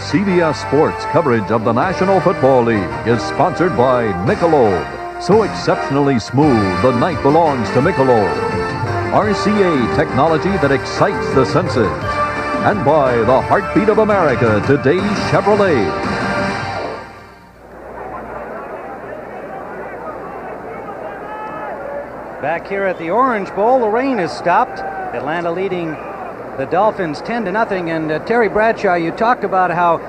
CBS Sports coverage of the National Football League is sponsored by Michelob. So exceptionally smooth, the night belongs to Michelob. RCA technology that excites the senses. And by the heartbeat of America, today's Chevrolet. Back here at the Orange Bowl, the rain has stopped. Atlanta leading the Dolphins 10-0. And Terry Bradshaw, you talked about how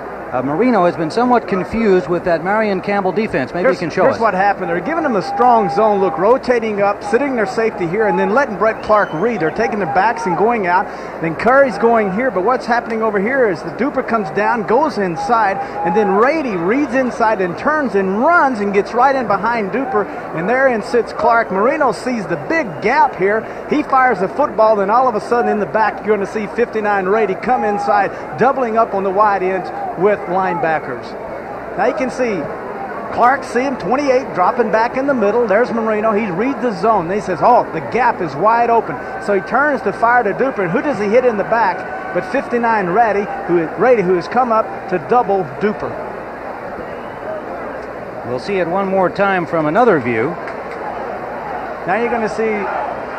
Marino has been somewhat confused with that Marion Campbell defense. Maybe you can show us. Here's what happened. They're giving them a strong zone look, rotating up, sitting their safety here, and then letting Brett Clark read. They're taking their backs and going out. Then Curry's going here, but what's happening over here is the Duper comes down, goes inside, and then Rady reads inside and turns and runs and gets right in behind Duper, and therein sits Clark. Marino sees the big gap here. He fires the football, then all of a sudden in the back you're going to see 59 Rady come inside, doubling up on the wide ends with linebackers. Now you can see Clark, see him, 28, dropping back in the middle. There's Marino. He reads the zone. Then he says, oh, the gap is wide open. So he turns to fire to Duper. And who does he hit in the back but 59 Rady, who has come up to double Duper. We'll see it one more time from another view. Now you're going to see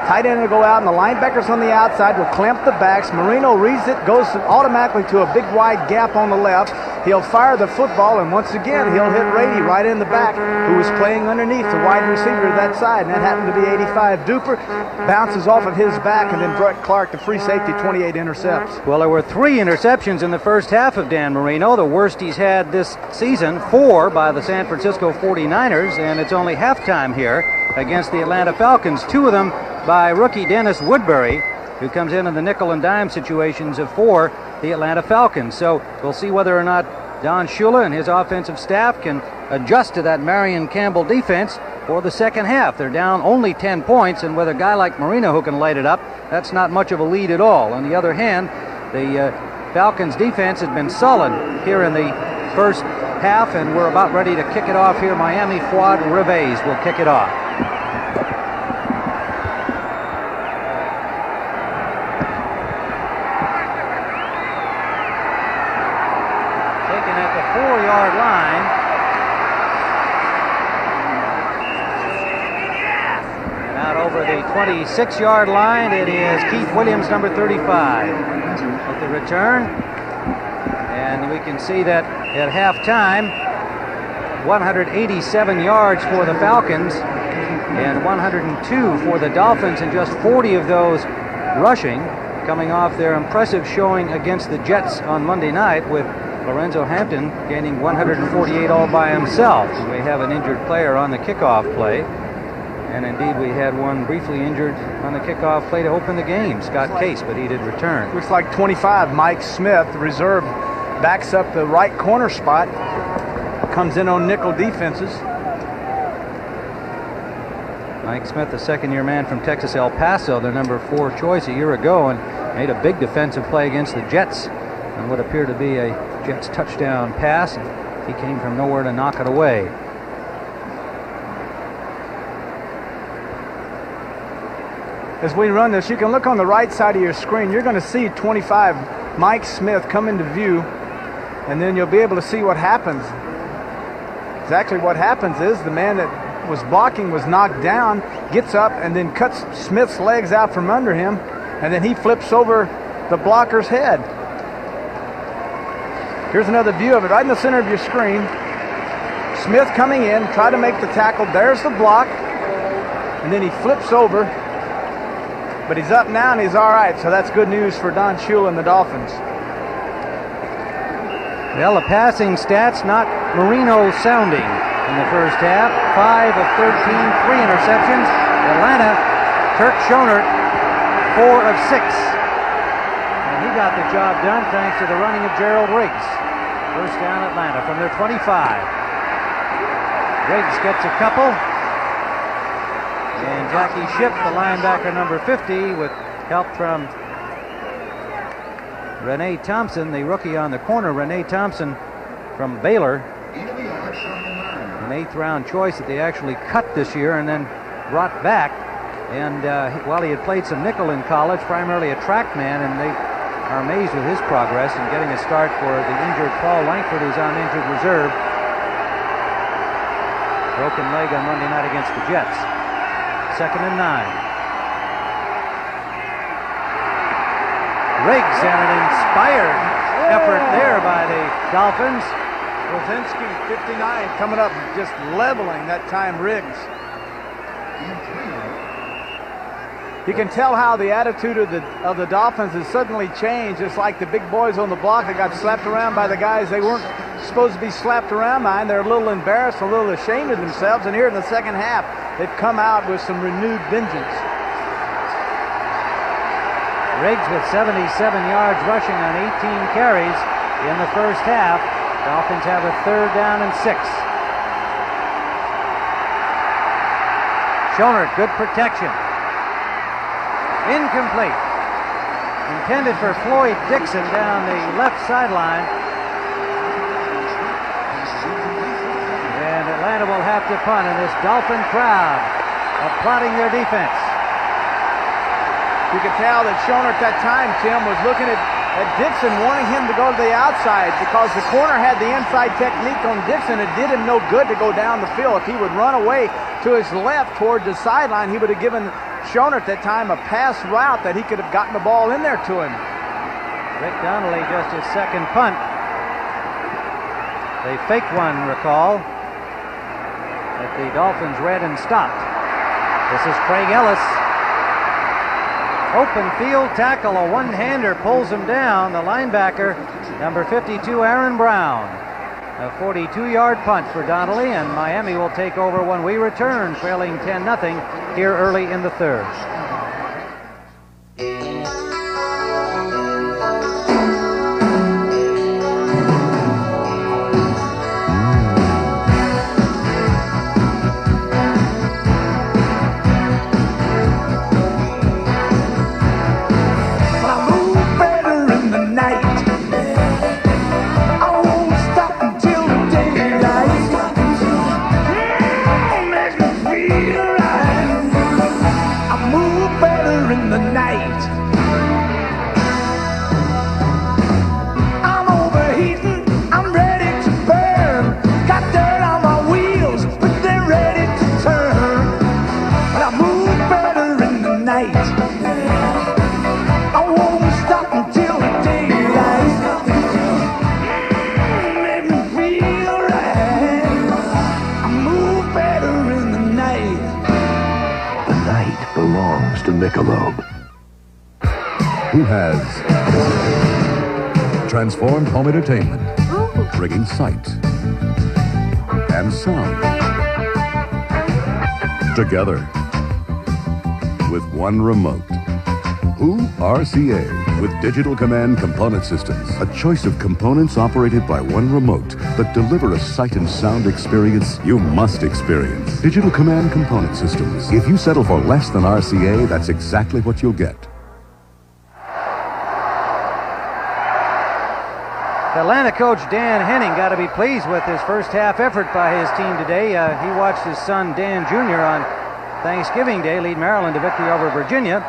tight end will go out, and the linebackers on the outside will clamp the backs. Marino reads it, goes automatically to a big wide gap on the left. He'll fire the football, and once again, he'll hit Rady right in the back, who was playing underneath the wide receiver to that side, and that happened to be 85. Duper bounces off of his back, and then Brett Clark, the free safety, 28, intercepts. Well, there were 3 interceptions in the first half of Dan Marino, the worst he's had this season, 4 by the San Francisco 49ers, and it's only halftime here against the Atlanta Falcons. 2 of them by rookie Dennis Woodbury, who comes in the nickel and dime situations for the Atlanta Falcons. So we'll see whether or not Don Shula and his offensive staff can adjust to that Marion Campbell defense for the second half. They're down only 10 points, and with a guy like Marino who can light it up, that's not much of a lead at all. On the other hand, the Falcons defense has been solid here in the first half, and we're about ready to kick it off here. Miami Fuad Reves will kick it off. Line. And out over the 26-yard line, it is Keith Williams, number 35, with the return. And we can see that at halftime, 187 yards for the Falcons and 102 for the Dolphins, and just 40 of those rushing, coming off their impressive showing against the Jets on Monday night, with Lorenzo Hampton gaining 148 all by himself. We have an injured player on the kickoff play, and indeed we had one briefly injured on the kickoff play to open the game, Scott Case, but he did return. Looks like 25, Mike Smith, the reserve, backs up the right corner spot, comes in on nickel defenses. Mike Smith, the second-year man from Texas El Paso, their number 4 choice a year ago, and made a big defensive play against the Jets on what appeared to be a Jets touchdown pass. He came from nowhere to knock it away. As we run this, you can look on the right side of your screen. You're going to see 25, Mike Smith, come into view, and then you'll be able to see what happens. Exactly what happens is the man that was blocking was knocked down, gets up, and then cuts Smith's legs out from under him, and then he flips over the blocker's head. Here's another view of it right in the center of your screen. Smith coming in, try to make the tackle. There's the block. And then he flips over. But he's up now and he's all right. So that's good news for Don Shula and the Dolphins. Well, the passing stats not Marino sounding in the first half. 5 of 13, 3 interceptions. Atlanta, Kirk Schonert, 4 of 6. He got the job done thanks to the running of Gerald Riggs. First down Atlanta from their 25. Riggs gets a couple. And Jackie Shipp, the linebacker number 50, with help from Renee Thompson, the rookie on the corner. Renee Thompson from Baylor. An 8th round choice that they actually cut this year and then brought back. And while he had played some nickel in college, primarily a track man, and they are amazed with his progress in getting a start for the injured Paul Langford, who's on injured reserve. Broken leg on Monday night against the Jets. 2nd and 9. Riggs, and an inspired effort there by the Dolphins. Rosinski, 59, coming up, just leveling that time Riggs. You can tell how the attitude of the Dolphins has suddenly changed. It's like the big boys on the block that got slapped around by the guys they weren't supposed to be slapped around by, and they're a little embarrassed, a little ashamed of themselves. And here in the second half, they've come out with some renewed vengeance. Riggs with 77 yards rushing on 18 carries in the first half. Dolphins have a 3rd down and 6. Schoenert, good protection. Incomplete. Intended for Floyd Dixon down the left sideline. And Atlanta will have to punt, and this Dolphin crowd applauding their defense. You could tell that Schoenert at that time, Tim, was looking at Dixon, wanting him to go to the outside because the corner had the inside technique on Dixon. It did him no good to go down the field. If he would run away to his left toward the sideline, he would have given Schoenert at that time a pass route that he could have gotten the ball in there to him. Rick Donnelly just his 2nd punt. They faked one, recall, that the Dolphins read and stopped. This is Craig Ellis. Open field tackle, a one-hander pulls him down. The linebacker, number 52, Aaron Brown. A 42-yard punt for Donnelly, and Miami will take over when we return, trailing 10-0 here early in the 3rd. Who has transformed home entertainment, bringing sight and sound together with one remote. Who RCA with Digital Command Component Systems. A choice of components operated by one remote that deliver a sight and sound experience you must experience. Digital Command Component Systems. If you settle for less than RCA, that's exactly what you'll get. Atlanta coach Dan Henning got to be pleased with his first half effort by his team today. He watched his son Dan Jr. on Thanksgiving Day lead Maryland to victory over Virginia.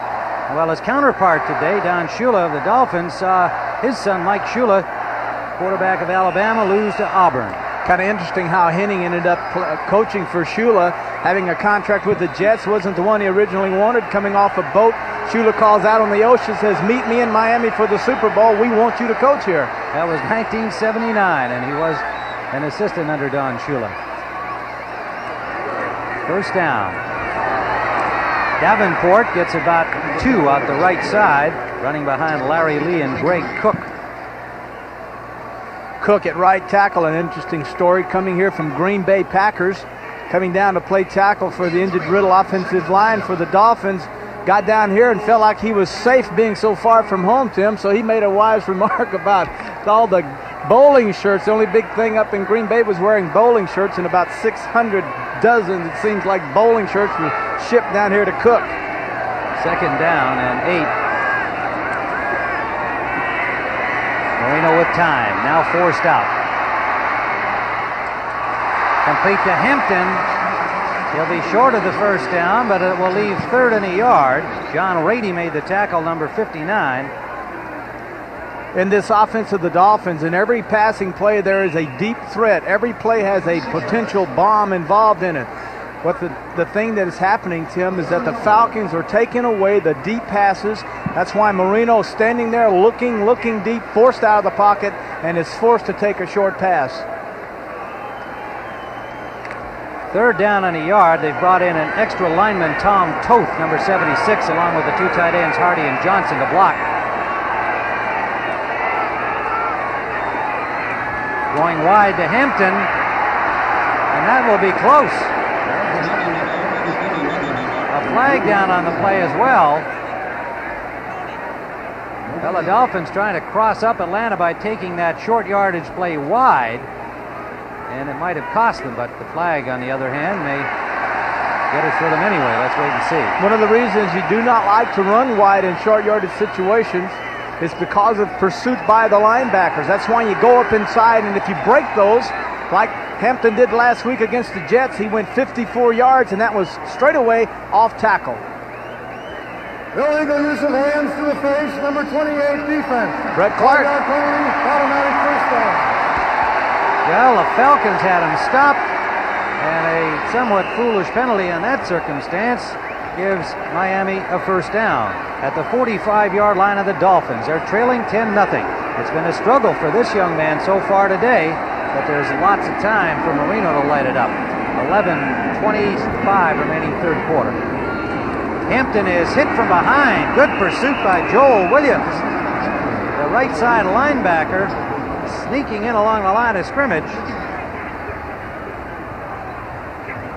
Well, his counterpart today, Don Shula of the Dolphins, saw his son Mike Shula, quarterback of Alabama, lose to Auburn. Kind of interesting how Henning ended up coaching for Shula. Having a contract with the Jets, wasn't the one he originally wanted. Coming off a boat, Shula calls out on the ocean, says, "Meet me in Miami for the Super Bowl. We want you to coach here." That was 1979, and he was an assistant under Don Shula. First down. Davenport gets about 2 out the right side, running behind Larry Lee and Greg Cook. Cook at right tackle, an interesting story coming here from Green Bay Packers, coming down to play tackle for the injured Riddle offensive line for the Dolphins. Got down here and felt like he was safe being so far from home, Tim, so he made a wise remark about all the bowling shirts. The only big thing up in Green Bay was wearing bowling shirts, and about 600 dozen, it seems like, bowling shirts were shipped down here to Cook. Second down and 8. Marino with time, now forced out. Complete to Hampton. He'll be short of the first down, but it will leave 3rd and a yard. John Rady made the tackle, number 59. in this offense of the Dolphins. In every passing play, there is a deep threat. Every play has a potential bomb involved in it. What the thing that is happening, Tim, is that the Falcons are taking away the deep passes. That's why Marino standing there looking deep, forced out of the pocket, and is forced to take a short pass. Third down on a yard. They've brought in an extra lineman, Tom Toth, number 76, along with the two tight ends, Hardy and Johnson, to block. Going wide to Hampton, and that will be close. A flag down on the play as well. The Dolphins trying to cross up Atlanta by taking that short yardage play wide, and it might have cost them, but the flag, on the other hand, may get it for them anyway. Let's wait and see. One of the reasons you do not like to run wide in short yardage situations is because of pursuit by the linebackers. That's why you go up inside, and if you break those, like Hampton did last week against the Jets, he went 54 yards, and that was straight away off tackle. Illegal use of hands to the face, number 28 defense. Brett Clark. Automatic first down. Well, the Falcons had him stopped, and a somewhat foolish penalty in that circumstance gives Miami a first down at the 45-yard line of the Dolphins. They're trailing 10-0. It's been a struggle for this young man so far today, but there's lots of time for Marino to light it up. 11:25 remaining third quarter. Hampton is hit from behind. Good pursuit by Joel Williams. The right side linebacker sneaking in along the line of scrimmage.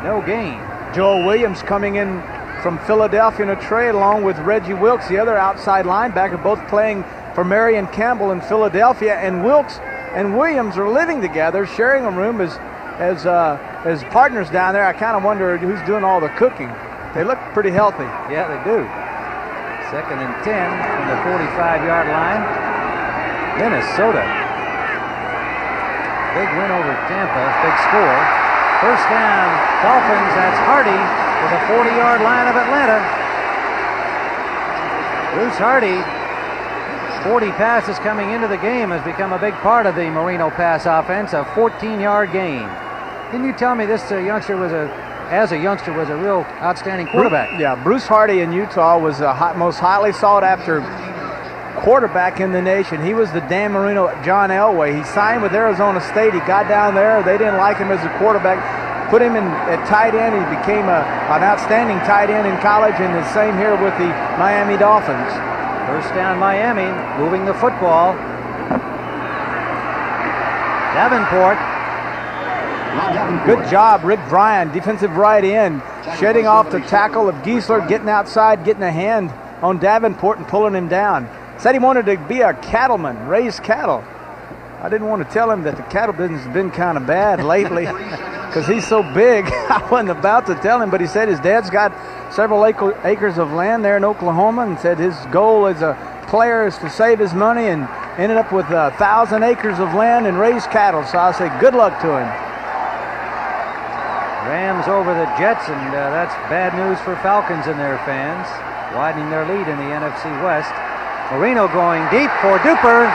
No gain. Joel Williams coming in from Philadelphia in a trade along with Reggie Wilkes, the other outside linebacker, both playing for Marion Campbell in Philadelphia. And Wilkes and Williams are living together, sharing a room as partners down there. I kind of wonder who's doing all the cooking. They look pretty healthy. Yeah, they do. 2nd and 10 from the 45-yard line. Minnesota. Big win over Tampa, big score. First down, Dolphins. That's Hardy to the 40-yard line of Atlanta. Bruce Hardy, 40 passes coming into the game, has become a big part of the Marino pass offense. A 14-yard gain. Didn't you tell me this youngster was as a youngster was a real outstanding quarterback? Yeah, Bruce Hardy in Utah was the most highly sought after quarterback in the nation. He was the Dan Marino, John Elway. He signed with Arizona State. He got down there. They didn't like him as a quarterback. Put him in at tight end. He became an outstanding tight end in college, and the same here with the Miami Dolphins. First down, Miami, moving the football. Davenport. Good job, Rick Bryan, defensive right end, shedding off the tackle of Giesler, getting outside, getting a hand on Davenport and pulling him down. Said he wanted to be a cattleman, raise cattle. I didn't want to tell him that the cattle business has been kind of bad lately because he's so big. I wasn't about to tell him, but he said his dad's got several acres of land there in Oklahoma, and said his goal as a player is to save his money, and ended up with 1,000 acres of land and raise cattle. So I say good luck to him. Rams over the Jets, and that's bad news for Falcons and their fans, widening their lead in the NFC West. Marino going deep for Duper.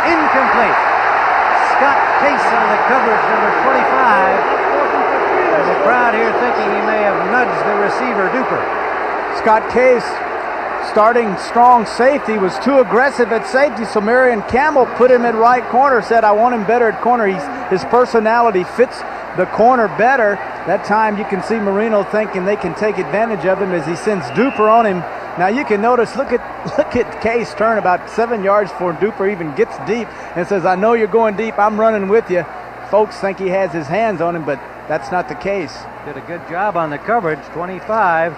Incomplete. Scott Case on the coverage, number 25. And the crowd here thinking he may have nudged the receiver, Duper. Scott Case, starting strong safety, was too aggressive at safety, so Marion Campbell put him at right corner, said, I want him better at corner. His personality fits the corner better. That time you can see Marino thinking they can take advantage of him as he sends Duper on him. Now you can notice, look at Case turn about 7 yards before Duper even gets deep and says, I know you're going deep, I'm running with you. Folks think he has his hands on him, but that's not the case. Did a good job on the coverage. 25,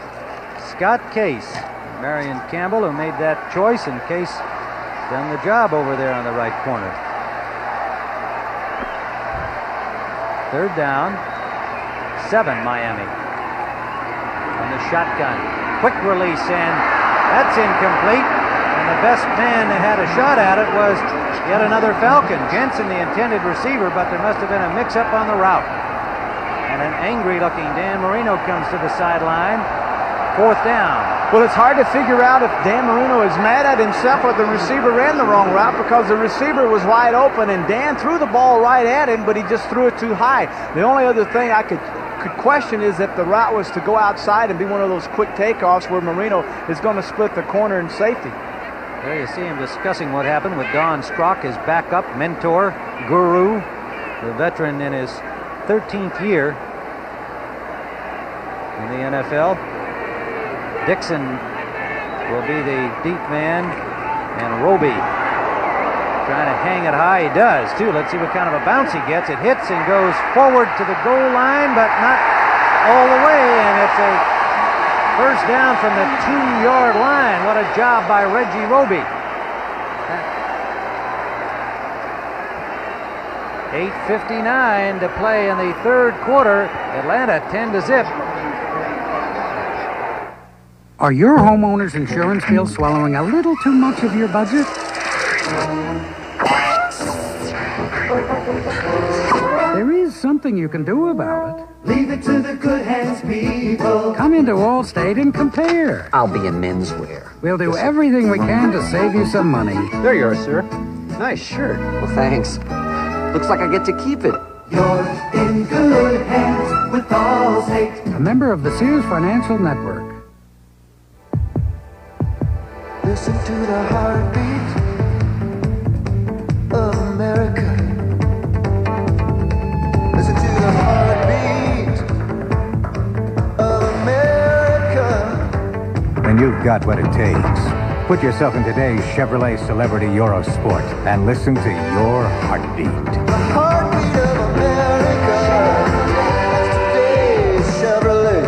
Scott Case. Marion Campbell, who made that choice, and Case done the job over there on the right corner. Third down, 7 Miami. On the shotgun. Quick release, and that's incomplete. And the best man that had a shot at it was yet another Falcon. Jensen, the intended receiver, but there must have been a mix-up on the route. And an angry-looking Dan Marino comes to the sideline. Fourth down. Well, it's hard to figure out if Dan Marino is mad at himself or the receiver ran the wrong route, because the receiver was wide open and Dan threw the ball right at him, but he just threw it too high. The only other thing I could question is if the route was to go outside and be one of those quick takeoffs where Marino is going to split the corner and safety. There you see him discussing what happened with Don Strock, his backup, mentor, guru, the veteran in his 13th year in the NFL. Dixon will be the deep man, and Roby trying to hang it high. He does, too. Let's see what kind of a bounce he gets. It hits and goes forward to the goal line, but not all the way, and it's a first down from the 2-yard line. What a job by Reggie Roby. 8:59 to play in the third quarter. Atlanta 10-0. Are your homeowner's insurance bills swallowing a little too much of your budget? There is something you can do about it. Leave it to the good hands, people. Come into Allstate and compare. I'll be in menswear. We'll do everything we can to save you some money. There you are, sir. Nice shirt. Well, thanks. Looks like I get to keep it. You're in good hands with Allstate. A member of the Sears Financial Network. Listen to the heartbeat of America. Listen to the heartbeat of America. And you've got what it takes. Put yourself in today's Chevrolet Celebrity Eurosport and listen to your heartbeat. The heartbeat of America. That's today's Chevrolet.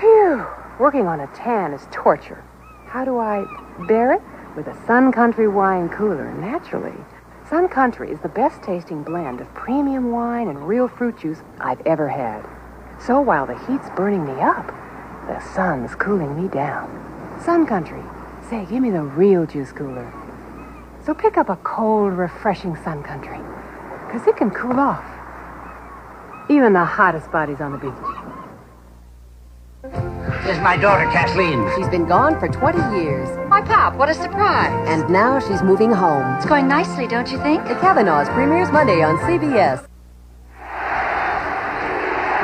Phew. Working on a tan is torture. How do I bear it? With a Sun Country wine cooler, naturally. Sun Country is the best tasting blend of premium wine and real fruit juice I've ever had. So while the heat's burning me up, the sun's cooling me down. Sun Country. Say, give me the real juice cooler. So pick up a cold, refreshing Sun Country, because it can cool off even the hottest bodies on the beach. Here's my daughter, Kathleen. She's been gone for 20 years. Why, Pop, what a surprise. And now she's moving home. It's going nicely, don't you think? The Kavanaughs premieres Monday on CBS.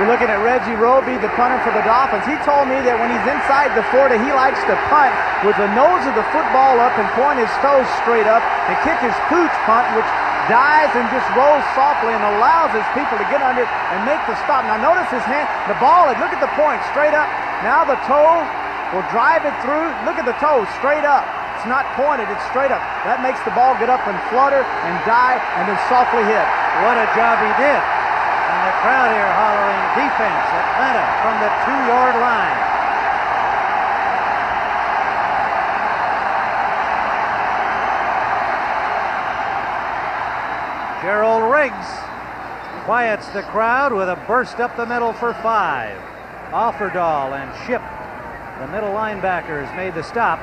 We're looking at Reggie Roby, the punter for the Dolphins. He told me that when he's inside the 40, he likes to punt with the nose of the football up and point his toes straight up and kick his pooch punt, which dives and just rolls softly and allows his people to get under it and make the stop. Now notice his hand, the ball, look at the point, straight up. Now the toe will drive it through. Look at the toe, straight up. It's not pointed, it's straight up. That makes the ball get up and flutter and dive and then softly hit. What a job he did. And the crowd here hollering defense, Atlanta from the 2-yard line. Gerald Riggs quiets the crowd with a burst up the middle for 5. Offerdahl and Shipp, the middle linebackers, made the stop.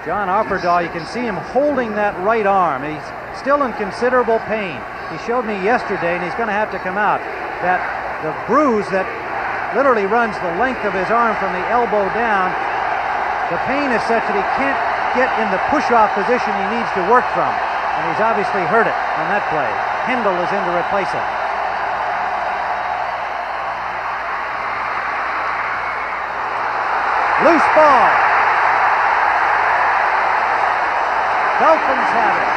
John Offerdahl, you can see him holding that right arm. He's still in considerable pain. He showed me yesterday, and he's going to have to come out, that the bruise that literally runs the length of his arm from the elbow down, the pain is such that he can't get in the push-off position he needs to work from. And he's obviously hurt it on that play. Kendall is in to replace him. Loose ball. Dolphins have it.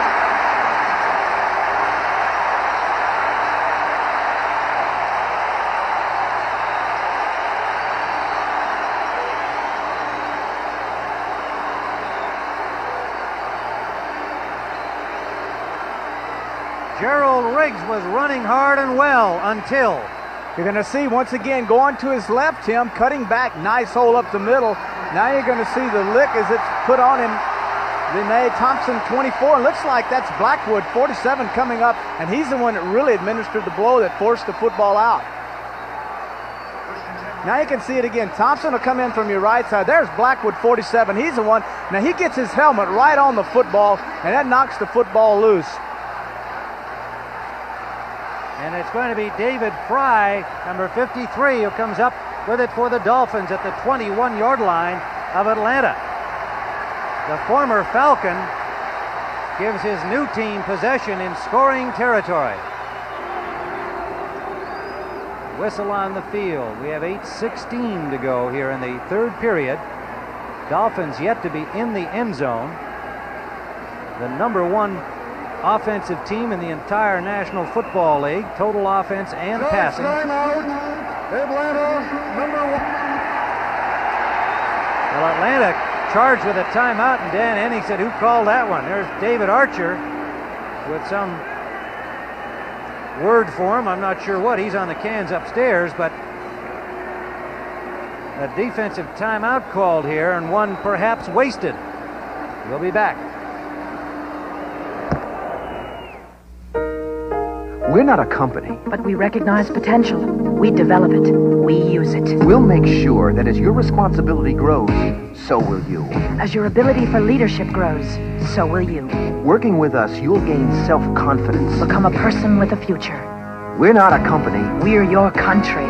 Gerald Riggs was running hard and well until... You're going to see, once again, going to his left, Tim, cutting back, nice hole up the middle. Now you're going to see the lick as it's put on him. Renee Thompson, 24. It looks like that's Blackwood, 47, coming up, and he's the one that really administered the blow that forced the football out. Now you can see it again. Thompson will come in from your right side. There's Blackwood, 47. He's the one. Now he gets his helmet right on the football, and that knocks the football loose. And it's going to be David Fry, number 53, who comes up with it for the Dolphins at the 21-yard line of Atlanta. The former Falcon gives his new team possession in scoring territory. Whistle on the field. We have 8:16 to go here in the third period. Dolphins yet to be in the end zone. The number one offensive team in the entire National Football League, total offense and passing. Atlanta, number 1. Well, Atlanta charged with a timeout, and Dan Henning said, who called that one? There's David Archer with some word for him. I'm not sure what. He's on the cans upstairs, but a defensive timeout called here, and one perhaps wasted. We'll be back. We're not a company. But we recognize potential. We develop it. We use it. We'll make sure that as your responsibility grows, so will you. As your ability for leadership grows, so will you. Working with us, you'll gain self-confidence. Become a person with a future. We're not a company. We're your country.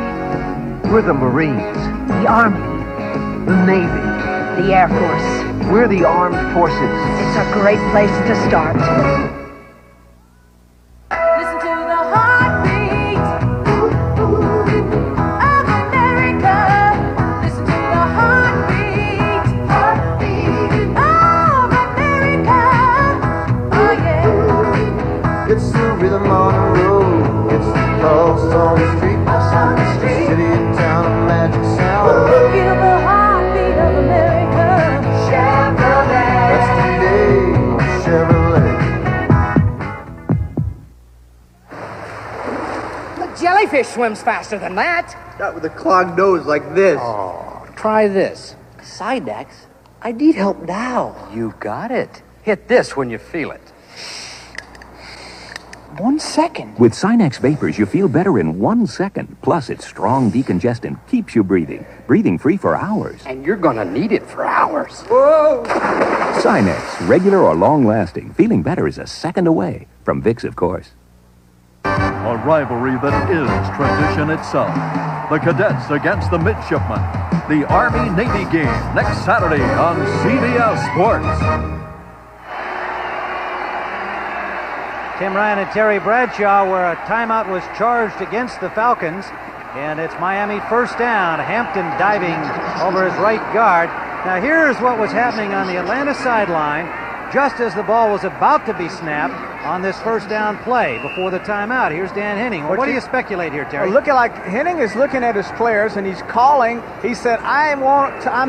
We're the Marines. The Army. The Navy. The Air Force. We're the Armed Forces. It's a great place to start. Jellyfish swims faster than that. Not with a clogged nose like this. Oh, try this. Sidex, I need help now. You got it. Hit this when you feel it. 1 second. With Sinex Vapors, you feel better in 1 second. Plus, it's strong decongestant, keeps you breathing free for hours. And you're gonna need it for hours. Whoa! Sinex, regular or long-lasting. Feeling better is a second away. From Vicks, of course. A rivalry that is tradition itself. The cadets against the midshipmen. The Army-Navy game next Saturday on CBS Sports. Tim Ryan and Terry Bradshaw, where a timeout was charged against the Falcons, and it's Miami first down. Hampton diving over his right guard. Now here's what was happening on the Atlanta sideline just as the ball was about to be snapped on this first down play before the timeout. Here's Dan Henning. Well, what do you speculate here, Terry? Looking like Henning is looking at his players and he's calling. He said, I'm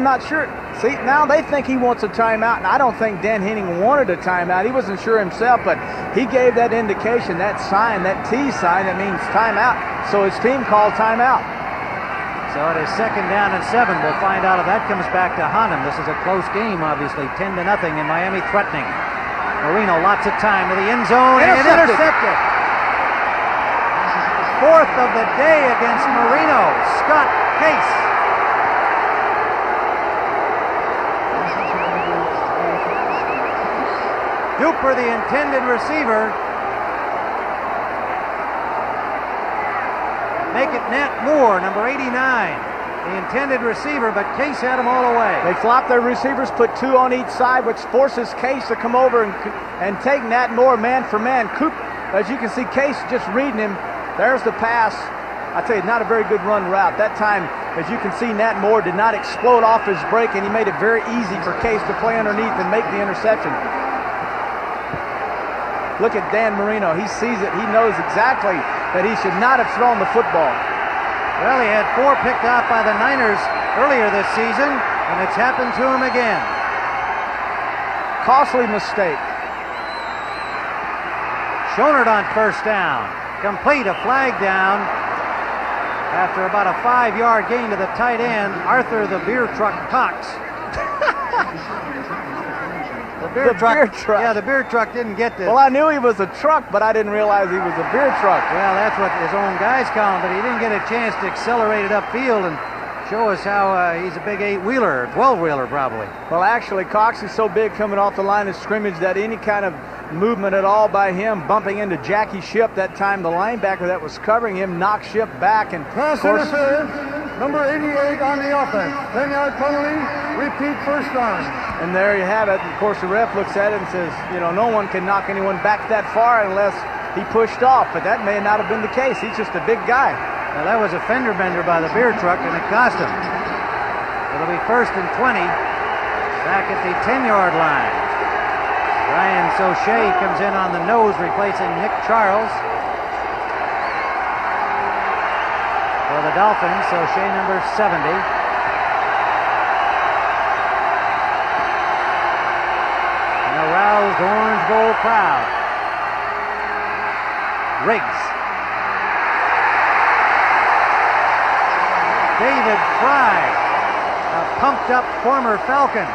not sure. See, now they think he wants a timeout, and I don't think Dan Henning wanted a timeout. He wasn't sure himself, but he gave that indication, that sign, that T sign, that means timeout. So his team called timeout. So it is second down and 7. We'll find out if that comes back to haunt him. This is a close game, obviously, 10-0, and Miami threatening. Marino, lots of time to the end zone, and intercepted. Fourth of the day against Marino, Scott Case. Duper, the intended receiver. Make it Nat Moore, number 89. The intended receiver, but Case had them all away. They flop their receivers, put 2 on each side, which forces Case to come over and take Nat Moore man for man. Coop, as you can see, Case just reading him. There's the pass. I tell you, not a very good run route. That time, as you can see, Nat Moore did not explode off his break, and he made it very easy for Case to play underneath and make the interception. Look at Dan Marino. He sees it. He knows exactly that he should not have thrown the football. Well, he had 4 picked off by the Niners earlier this season, and it's happened to him again. Costly mistake. Schonert on first down. Complete, a flag down. After about a 5-yard gain to the tight end, Arthur the Beer Truck Cox. The beer truck. Yeah, the beer truck didn't get this. Well, I knew he was a truck, but I didn't realize he was a beer truck. Well, that's what his own guys call him, but he didn't get a chance to accelerate it upfield and show us how he's a big 8-wheeler, 12-wheeler probably. Well, actually, Cox is so big coming off the line of scrimmage that any kind of movement at all by him, bumping into Jackie Shipp that time. The linebacker that was covering him knocked Shipp back. And pass interference, number 88 on the offense. 10-yard penalty, repeat first down. And there you have it. Of course, the ref looks at it and says, you know, no one can knock anyone back that far unless he pushed off. But that may not have been the case. He's just a big guy. Now, that was a fender bender by the beer truck, and it cost him. It'll be 1st and 20, back at the 10-yard line. Ryan Sauché comes in on the nose, replacing Nick Charles. For the Dolphins, Sauché number 70. An aroused Orange Bowl crowd. Riggs. David Fry, a pumped-up former Falcon.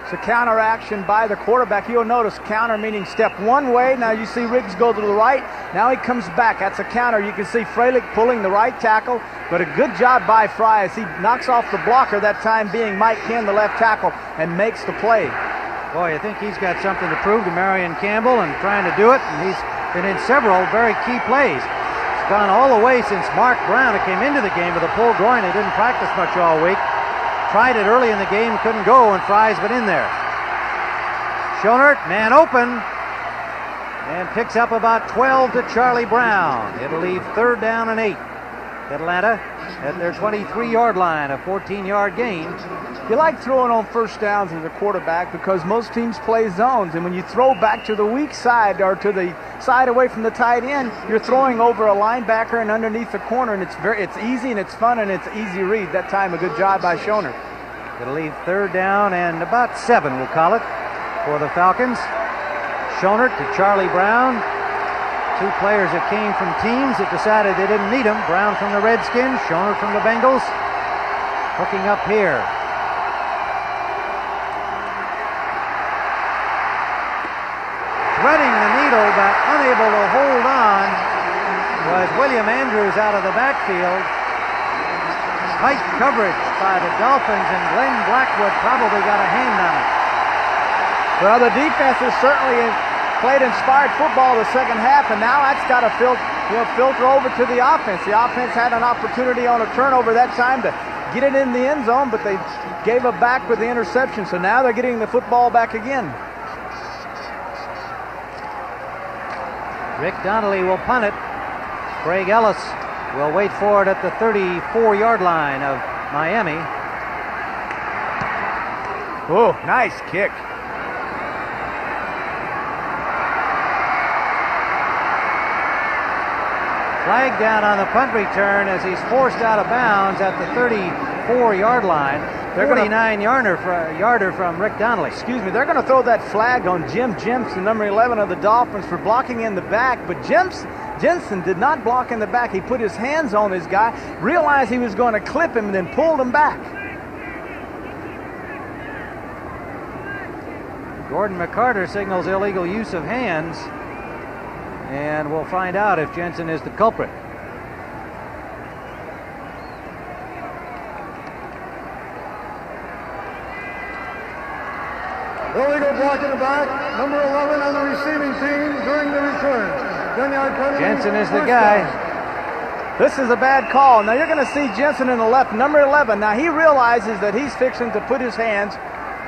It's a counter action by the quarterback. You'll notice counter meaning step one way. Now you see Riggs go to the right. Now he comes back. That's a counter. You can see Freilich pulling the right tackle, but a good job by Fry as he knocks off the blocker, that time being Mike Ken, the left tackle, and makes the play. Boy, I think he's got something to prove to Marion Campbell and trying to do it, and he's been in several very key plays. It's gone all the way since Mark Brown, who came into the game with a pulled groin and didn't practice much all week. Tried it early in the game, couldn't go, and Fry's been in there. Schoenert, man open, and picks up about 12 to Charlie Brown. It'll leave 3rd down and 8. Atlanta at their 23-yard line, a 14-yard gain. You like throwing on first downs as a quarterback because most teams play zones, and when you throw back to the weak side or to the side away from the tight end, you're throwing over a linebacker and underneath the corner, and it's easy and it's fun and it's easy read. That time a good job by Schoenert. It'll leave 3rd down and about 7, we'll call it, for the Falcons. Schoenert to Charlie Brown. 2 players that came from teams that decided they didn't need him. Brown from the Redskins, Schoenert from the Bengals. Hooking up here. Threading the needle but unable to hold on was William Andrews out of the backfield. Tight coverage by the Dolphins, and Glenn Blackwood probably got a hand on it. Well, the defense has certainly played inspired football the second half, and now that's got to filter over to the offense. The offense had an opportunity on a turnover that time to get it in the end zone, but they gave it back with the interception, so now they're getting the football back again. Rick Donnelly will punt it. Craig Ellis will wait for it at the 34-yard line of Miami. Oh, nice kick. Flag down on the punt return as he's forced out of bounds at the 34-yard line. 49-yarder from Rick Donnelly. Excuse me, they're going to throw that flag on Jim Jensen, number 11 of the Dolphins, for blocking in the back. But Jensen did not block in the back. He put his hands on his guy, realized he was going to clip him, and then pulled him back. Gordon McCarter signals illegal use of hands, and we'll find out if Jensen is the culprit. Illegal block in the back, number 11 on the receiving team during the return. Jensen is the guy. This is a bad call. Now you're going to see Jensen in the left, number 11. Now he realizes that he's fixing to put his hands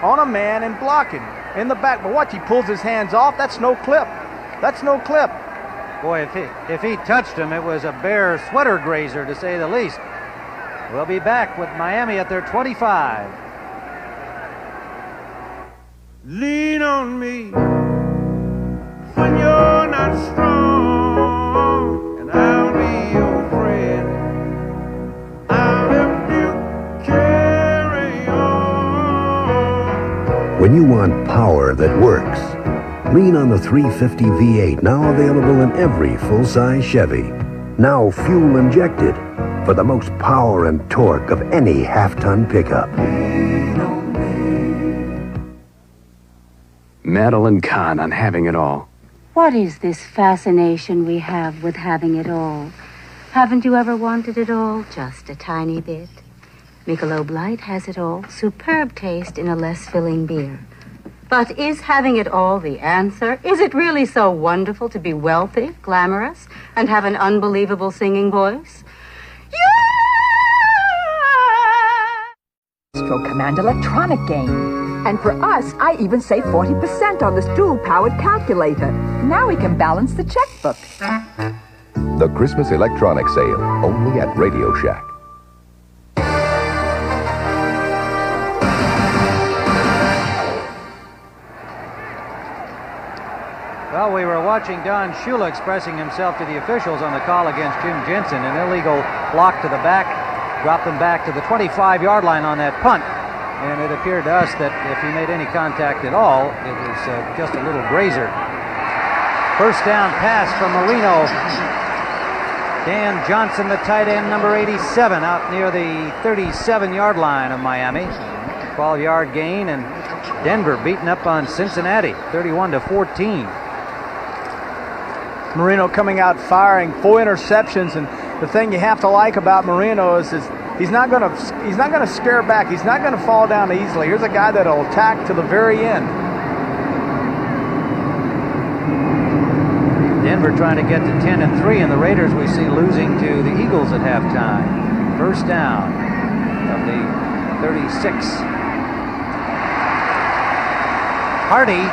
on a man and block him in the back. But watch, he pulls his hands off. That's no clip. That's no clip. Boy, if he touched him, it was a bare sweater grazer, to say the least. We'll be back with Miami at their 25. Lean on me when you're not strong, and I'll be your friend. I'll help you carry on. When you want power that works, lean on the 350 V8, now available in every full-size Chevy. Now fuel injected for the most power and torque of any half-ton pickup. Madeline Kahn on having it all. What is this fascination we have with having it all? Haven't you ever wanted it all just a tiny bit? Michelob Light has it all. Superb taste in a less filling beer. But is having it all the answer? Is it really so wonderful to be wealthy, glamorous, and have an unbelievable singing voice? Command electronic game. And for us, I even save 40% on this dual-powered calculator. Now we can balance the checkbook. The Christmas electronic sale, only at Radio Shack. Well, we were watching Don Shula expressing himself to the officials on the call against Jim Jensen. An illegal block to the back, dropped them back to the 25-yard line on that punt. And it appeared to us that if he made any contact at all, it was just a little grazer. First down pass from Marino. Dan Johnson, the tight end, number 87, out near the 37-yard line of Miami. 12-yard gain, and Denver beaten up on Cincinnati, 31-14. Marino coming out firing, 4 interceptions, and the thing you have to like about Marino is he's not going to scare back. He's not going to fall down easily. Here's a guy that'll attack to the very end. Denver trying to get to 10-3, and the Raiders we see losing to the Eagles at halftime. First down of the 36. Hardy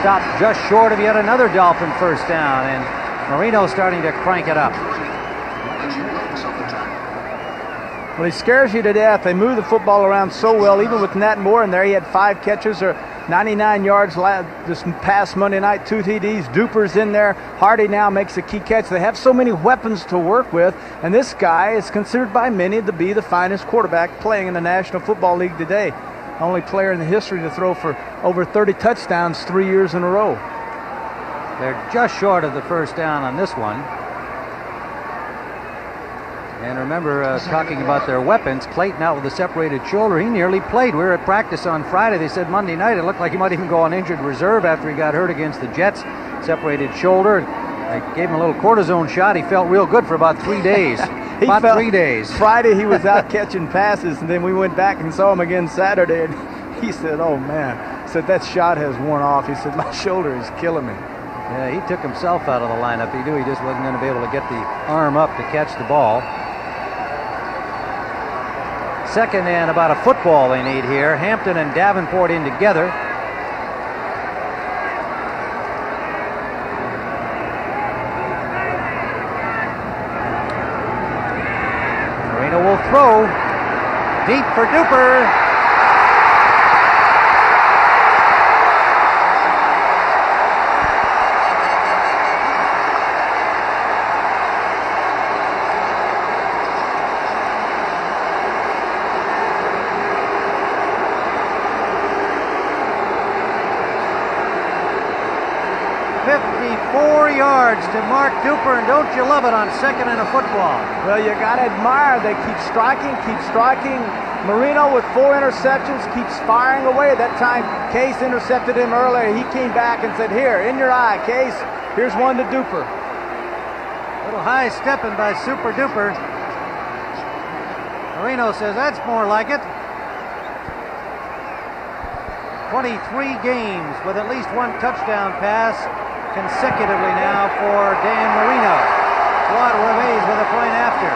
stopped just short of yet another Dolphin first down, and Marino starting to crank it up. Well, he scares you to death. They move the football around so well. Even with Nat Moore in there, he had 5 catches or 99 yards this past Monday night, 2 TDs. Duper's in there. Hardy now makes a key catch. They have so many weapons to work with, and this guy is considered by many to be the finest quarterback playing in the National Football League today. Only player in the history to throw for over 30 touchdowns 3 years in a row. They're just short of the first down on this one. And remember, talking about their weapons, Clayton out with a separated shoulder. He nearly played. We were at practice on Friday. They said Monday night it looked like he might even go on injured reserve after he got hurt against the Jets. Separated shoulder. I gave him a little cortisone shot. He felt real good for about 3 days. About 3 days. Friday he was out catching passes, and then we went back and saw him again Saturday, and he said, oh man, he said that shot has worn off. He said, my shoulder is killing me. Yeah, he took himself out of the lineup. He knew he just wasn't going to be able to get the arm up to catch the ball. Second and about a football they need here. Hampton and Davenport in together. Marino will throw. Deep for Duper. To Mark Duper, and don't you love it on second and a football? Well, you got to admire. They keep striking. Marino with 4 interceptions keeps firing away. That time, Case intercepted him earlier. He came back and said, here, in your eye, Case. Here's one to Duper. Little high stepping by Super Duper. Marino says, that's more like it. 23 games with at least 1 touchdown pass consecutively now for Dan Marino. Claude Reves with a point after.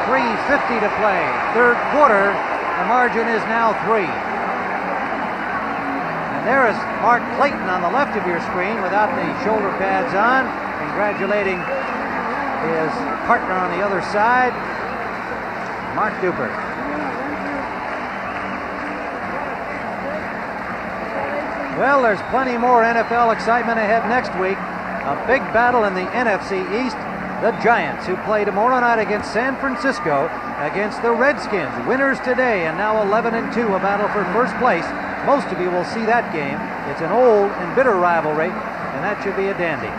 3:50 to play. Third quarter, the margin is now 3. And there is Mark Clayton on the left of your screen without the shoulder pads on, congratulating his partner on the other side, Mark Duper. Well, there's plenty more NFL excitement ahead next week. A big battle in the NFC East. The Giants, who play tomorrow night against San Francisco, against the Redskins. Winners today, and now 11-2, a battle for first place. Most of you will see that game. It's an old and bitter rivalry, and that should be a dandy.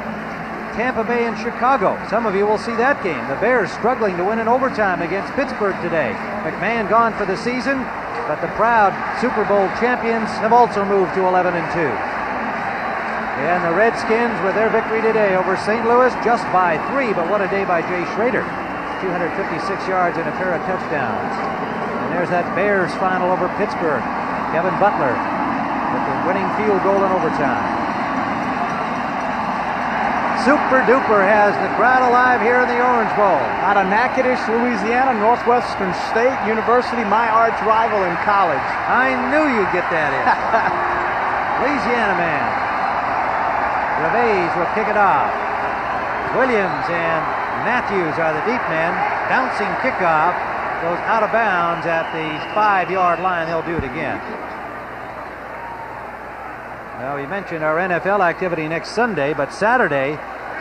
Tampa Bay and Chicago. Some of you will see that game. The Bears struggling to win in overtime against Pittsburgh today. McMahon gone for the season. But the proud Super Bowl champions have also moved to 11-2. And the Redskins with their victory today over St. Louis just by 3, but what a day by Jay Schrader. 256 yards and a pair of touchdowns. And there's that Bears final over Pittsburgh. Kevin Butler with the winning field goal in overtime. Super Duper has the crowd alive here in the Orange Bowl. Out of Natchitoches, Louisiana, Northwestern State University, my arch rival in college. I knew you'd get that in. Louisiana man. Gervais will kick it off. Williams and Matthews are the deep men. Bouncing kickoff goes out of bounds at the 5-yard line. They'll do it again. Well, we mentioned our NFL activity next Sunday, but Saturday,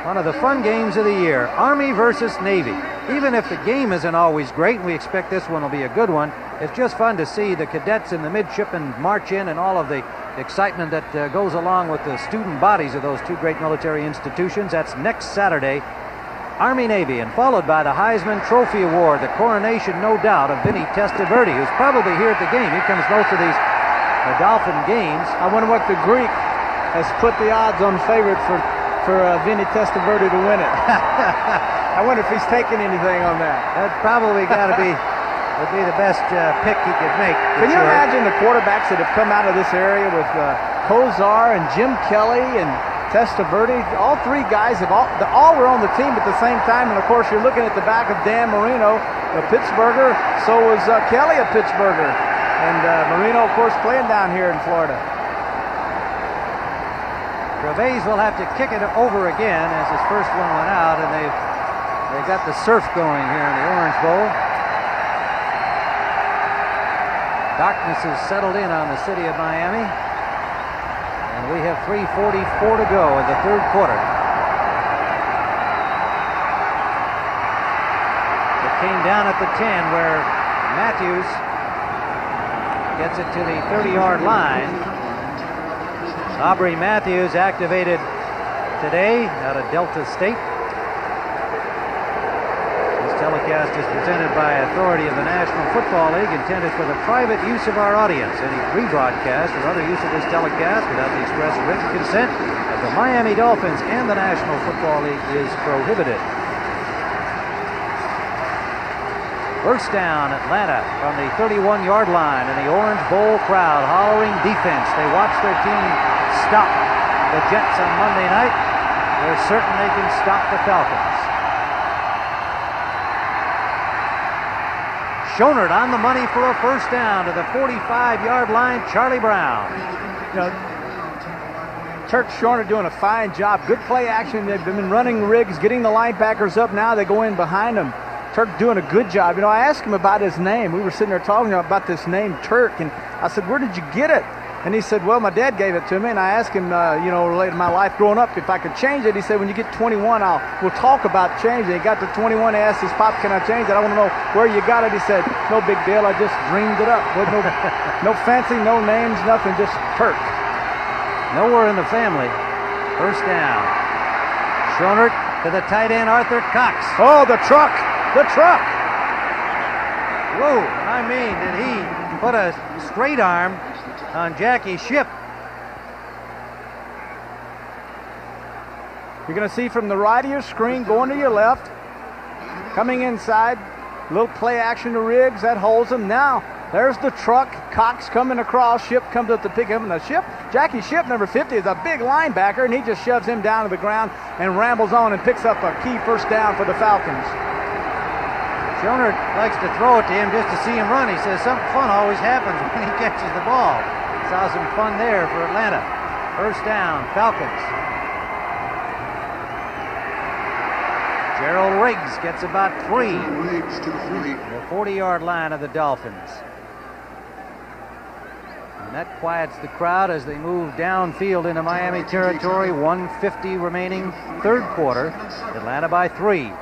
one of the fun games of the year, Army versus Navy. Even if the game isn't always great, and we expect this one will be a good one, it's just fun to see the cadets and the midshipmen march in and all of the excitement that goes along with the student bodies of those two great military institutions. That's next Saturday, Army-Navy, and followed by the Heisman Trophy Award, the coronation, no doubt, of Vinny Testaverde, who's probably here at the game. He comes most of these Dolphin games. I wonder what the Greek has put the odds on favorite for Vinny Testaverde to win it. I wonder if he's taking anything on that. That probably would be the best pick he could make. Can you imagine the quarterbacks that have come out of this area with Kozar and Jim Kelly and Testaverde? All three guys all were on the team at the same time, and of course you're looking at the back of Dan Marino, a Pittsburgher. So was Kelly a Pittsburgher, and Marino, of course, playing down here in Florida. Gervais will have to kick it over again as his first one went out, and they've got the surf going here in the Orange Bowl. Darkness has settled in on the city of Miami, and we have 3:44 to go in the third quarter. It came down at the 10 where Matthews gets it to the 30-yard line. Aubrey Matthews activated today out of Delta State. This telecast is presented by authority of the National Football League, intended for the private use of our audience. Any rebroadcast or other use of this telecast without the express written consent of the Miami Dolphins and the National Football League is prohibited. First down, Atlanta from the 31-yard line, and the Orange Bowl crowd hollering defense. They watch their team stop the Jets on Monday night. They're certain they can stop the Falcons. Schonert on the money for a first down to the 45-yard line. Charlie Brown. Turk Schonert doing a fine job. Good play action. They've been running rigs, getting the linebackers up. Now they go in behind them. Turk doing a good job. I asked him about his name. We were sitting there talking about this name, Turk, and I said, where did you get it? And he said, well, my dad gave it to me, and I asked him, related to my life growing up, if I could change it. He said, when you get 21, we'll talk about changing. He got to 21, he asked his pop, can I change it? I want to know where you got it. He said, no big deal, I just dreamed it up. No fancy, no names, nothing, just Turk. Nowhere in the family. First down. Schonert to the tight end, Arthur Cox. Oh, the truck! The truck! Whoa, I mean, did he put a straight arm on Jackie Shipp? You're going to see from the right of your screen, going to your left, coming inside, little play action to Riggs, that holds him. Now, there's the truck, Cox coming across, Shipp comes up to pick him, and Jackie Shipp, number 50, is a big linebacker, and he just shoves him down to the ground and rambles on and picks up a key first down for the Falcons. Schonert likes to throw it to him just to see him run. He says something fun always happens when he catches the ball. Saw some fun there for Atlanta. First down, Falcons. Gerald Riggs gets about 3. The 40-yard line of the Dolphins. And that quiets the crowd as they move downfield into Miami territory. 1:50 remaining, third quarter. Atlanta by 3.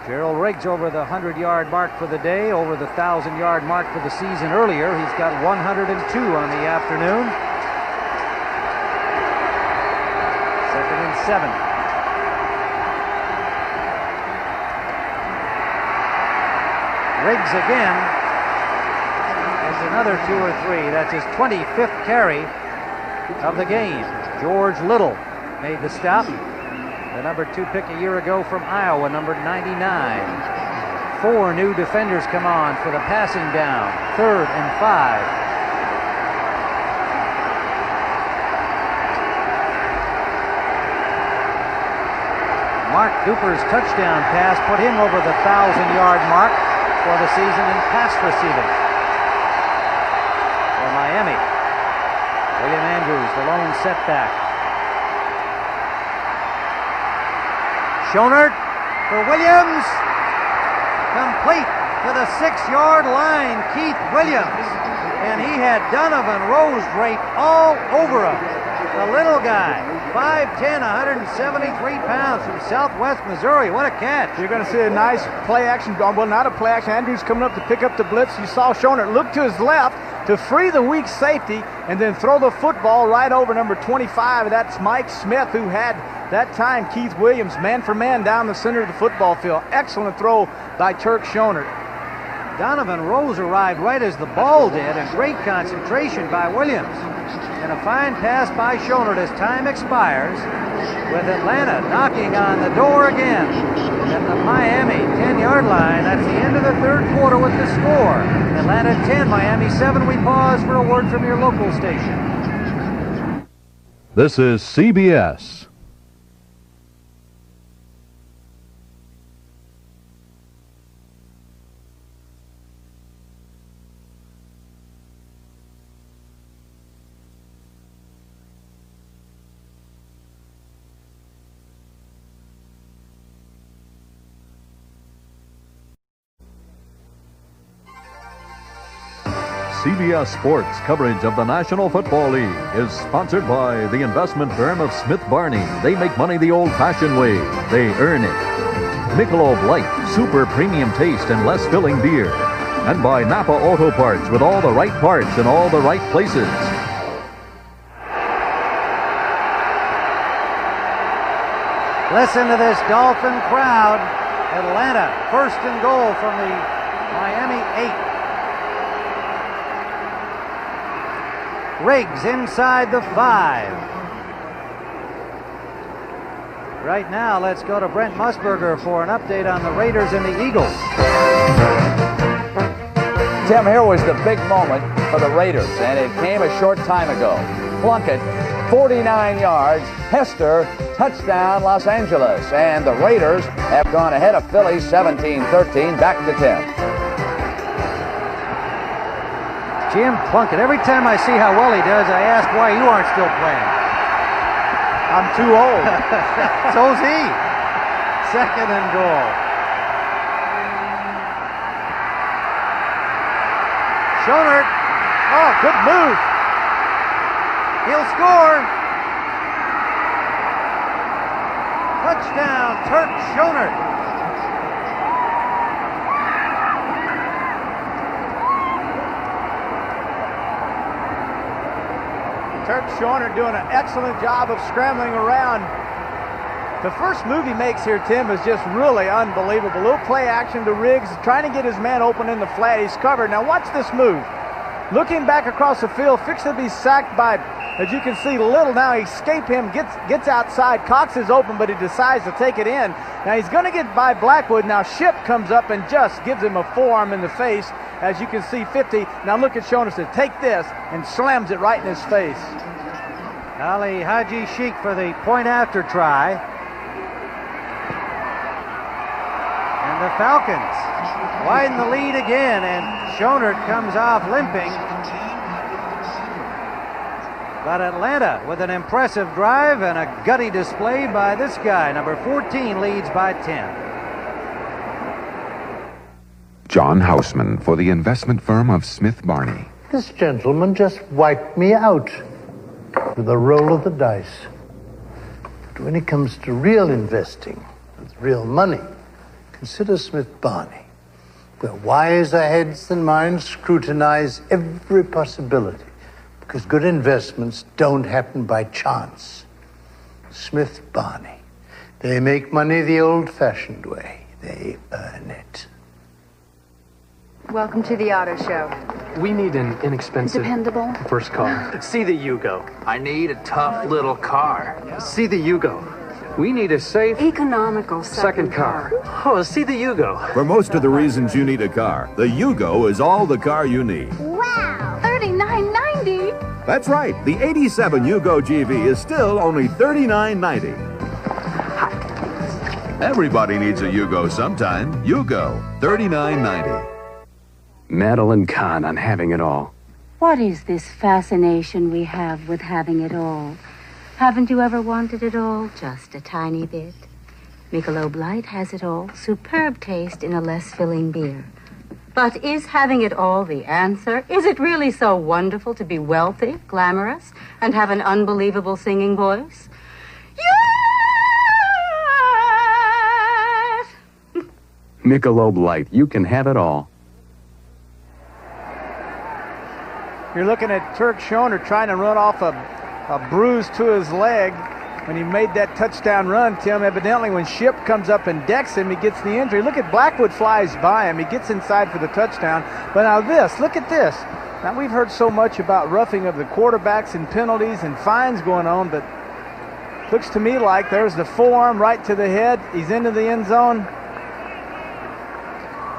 Gerald Riggs over the 100-yard mark for the day, over the 1,000-yard mark for the season earlier. He's got 102 on the afternoon. 2nd and 7. Riggs again. There's an another 2 or 3. That's his 25th carry of the game. George Little made the stop. The number 2 pick a year ago from Iowa, number 99. 4 new defenders come on for the passing down. 3rd and 5. Mark Duper's touchdown pass put him over the 1,000-yard mark for the season in pass receiving. For Miami, William Andrews, the lone setback. Schonert for Williams. Complete to the 6-yard line, Keith Williams. And he had Donovan Rose draped all over him. The little guy, 5'10", 173 pounds from Southwest Missouri. What a catch. You're going to see a nice play action. Well, not a play action. Andrews coming up to pick up the blitz. You saw Schonert look to his left to free the weak safety and then throw the football right over number 25. That's Mike Smith, who had that time Keith Williams man for man down the center of the football field. Excellent throw by Turk Schonert. Donovan Rose arrived right as the ball did, and great concentration by Williams. And a fine pass by Schonert as time expires, with Atlanta knocking on the door again at the Miami 10-yard line. That's the end of the 3rd quarter with the score. Atlanta 10, Miami 7. We pause for a word from your local station. This is CBS. CBS Sports coverage of the National Football League is sponsored by the investment firm of Smith Barney. They make money the old-fashioned way. They earn it. Michelob Light, super premium taste and less filling beer. And by Napa Auto Parts, with all the right parts in all the right places. Listen to this Dolphin crowd. Atlanta, 1st and goal from the Miami 8. Riggs inside the 5. Right now, let's go to Brent Musburger for an update on the Raiders and the Eagles. Tim, here was the big moment for the Raiders, and it came a short time ago. Plunkett, 49 yards. Hester, touchdown, Los Angeles. And the Raiders have gone ahead of Philly 17-13, back to 10. Jim Plunkett, every time I see how well he does, I ask why you aren't still playing. I'm too old. So's he. 2nd and goal. Schonert. Oh, good move. He'll score. Touchdown, Turk Schonert. Turk Schonert doing an excellent job of scrambling around. The first move he makes here, Tim, is just really unbelievable. A little play action to Riggs, trying to get his man open in the flat. He's covered. Now watch this move. Looking back across the field, fixing to be sacked by, as you can see, Little. Now he escaped him, gets outside. Cox is open, but he decides to take it in. Now he's going to get by Blackwood. Now Shipp comes up and just gives him a forearm in the face. As you can see, 50. Now look at Schonert, says, take this, and slams it right in his face. Ali Haji Sheikh for the point after try. And the Falcons widen the lead again, and Schonert comes off limping. But Atlanta with an impressive drive and a gutty display by this guy. Number 14 leads by 10. John Houseman for the investment firm of Smith Barney. This gentleman just wiped me out with a roll of the dice. But when it comes to real investing, with real money, consider Smith Barney, where wiser heads than mine scrutinize every possibility, because good investments don't happen by chance. Smith Barney. They make money the old-fashioned way. They earn it. Welcome to the auto show. We need an inexpensive... Dependable. First car. See the Yugo. I need a tough little car. See the Yugo. We need a safe... Economical second car. Oh, see the Yugo. For most of the reasons you need a car, the Yugo is all the car you need. Wow! $39.90. That's right. The 87 Yugo GV is still only $39.90. Everybody needs a Yugo sometime. Yugo, $39.90. Madeline Kahn on having it all. What is this fascination we have with having it all? Haven't you ever wanted it all? Just a tiny bit. Michelob Light has it all. Superb taste in a less filling beer. But is having it all the answer? Is it really so wonderful to be wealthy, glamorous, and have an unbelievable singing voice? Yes! Michelob Light, you can have it all. You're looking at Turk Schoner trying to run off a bruise to his leg when he made that touchdown run, Tim. Evidently, when Ship comes up and decks him, he gets the injury. Look at Blackwood flies by him. He gets inside for the touchdown. But now look at this. Now, we've heard so much about roughing of the quarterbacks and penalties and fines going on, but looks to me like there's the forearm right to the head. He's into the end zone.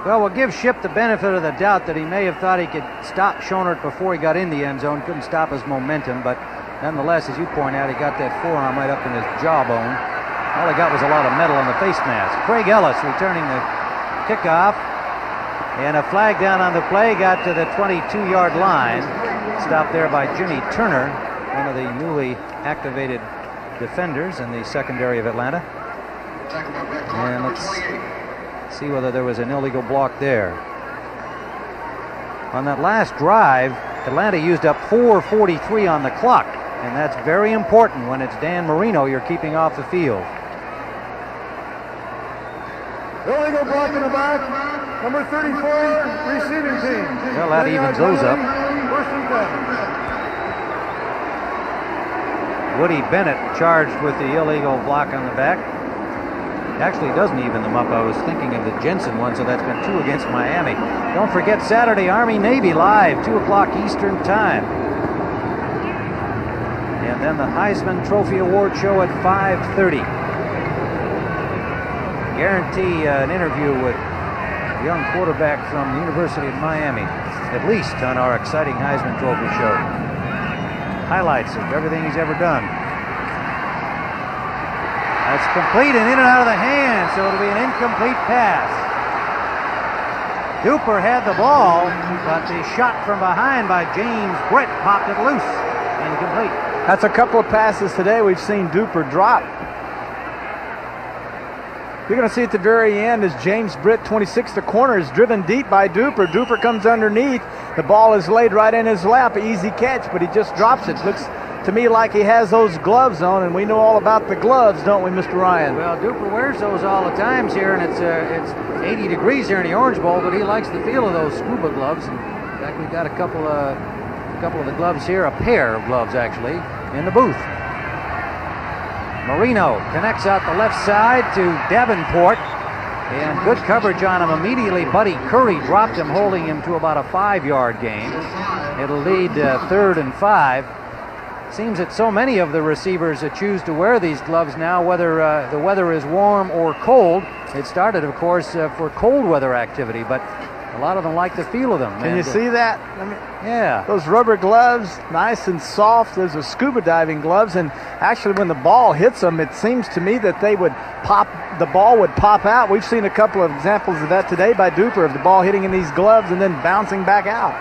Well, we'll give Ship the benefit of the doubt that he may have thought he could stop Schonert before he got in the end zone. Couldn't stop his momentum, but nonetheless, as you point out, he got that forearm right up in his jawbone. All he got was a lot of metal on the face mask. Craig Ellis returning the kickoff. And a flag down on the play, got to the 22-yard line. Stopped there by Jimmy Turner, one of the newly activated defenders in the secondary of Atlanta. And let's see whether there was an illegal block there. On that last drive, Atlanta used up 4:43 on the clock, and that's very important when it's Dan Marino you're keeping off the field. Illegal block in the back, number 34, receiving team. Well, that evens those up. First and 10. Woody Bennett charged with the illegal block on the back. Actually doesn't even them up. I was thinking of the Jensen one, so that's been 2 against Miami. Don't forget Saturday, Army-Navy live, 2 o'clock Eastern time. And then the Heisman Trophy Award show at 5:30. Guarantee an interview with a young quarterback from the University of Miami, at least on our exciting Heisman Trophy show. Highlights of everything he's ever done. That's complete and in and out of the hand, so it'll be an incomplete pass. Duper had the ball, but the shot from behind by James Britt popped it loose. Incomplete. That's a couple of passes today we've seen Duper drop. You're going to see at the very end as James Britt, 26, the corner, is driven deep by Duper. Duper comes underneath. The ball is laid right in his lap. Easy catch, but he just drops it. Looks to me like he has those gloves on, and we know all about the gloves, don't we, Mr. Ryan? Well, Duper wears those all the times here, and it's 80 degrees here in the Orange Bowl, but he likes the feel of those scuba gloves. In fact, we've got a couple of the gloves here, a pair of gloves actually, in the booth. Marino connects out the left side to Davenport, and good coverage on him immediately. Buddy Curry dropped him, holding him to about a 5-yard gain. It'll lead 3rd and 5. Seems that so many of the receivers choose to wear these gloves now, whether the weather is warm or cold. It started, of course, for cold weather activity, but a lot of them like the feel of them. Can you see that? I mean, yeah. Those rubber gloves, nice and soft. Those are scuba diving gloves, and actually when the ball hits them, it seems to me that they would pop, the ball would pop out. We've seen a couple of examples of that today by Duper, of the ball hitting in these gloves and then bouncing back out.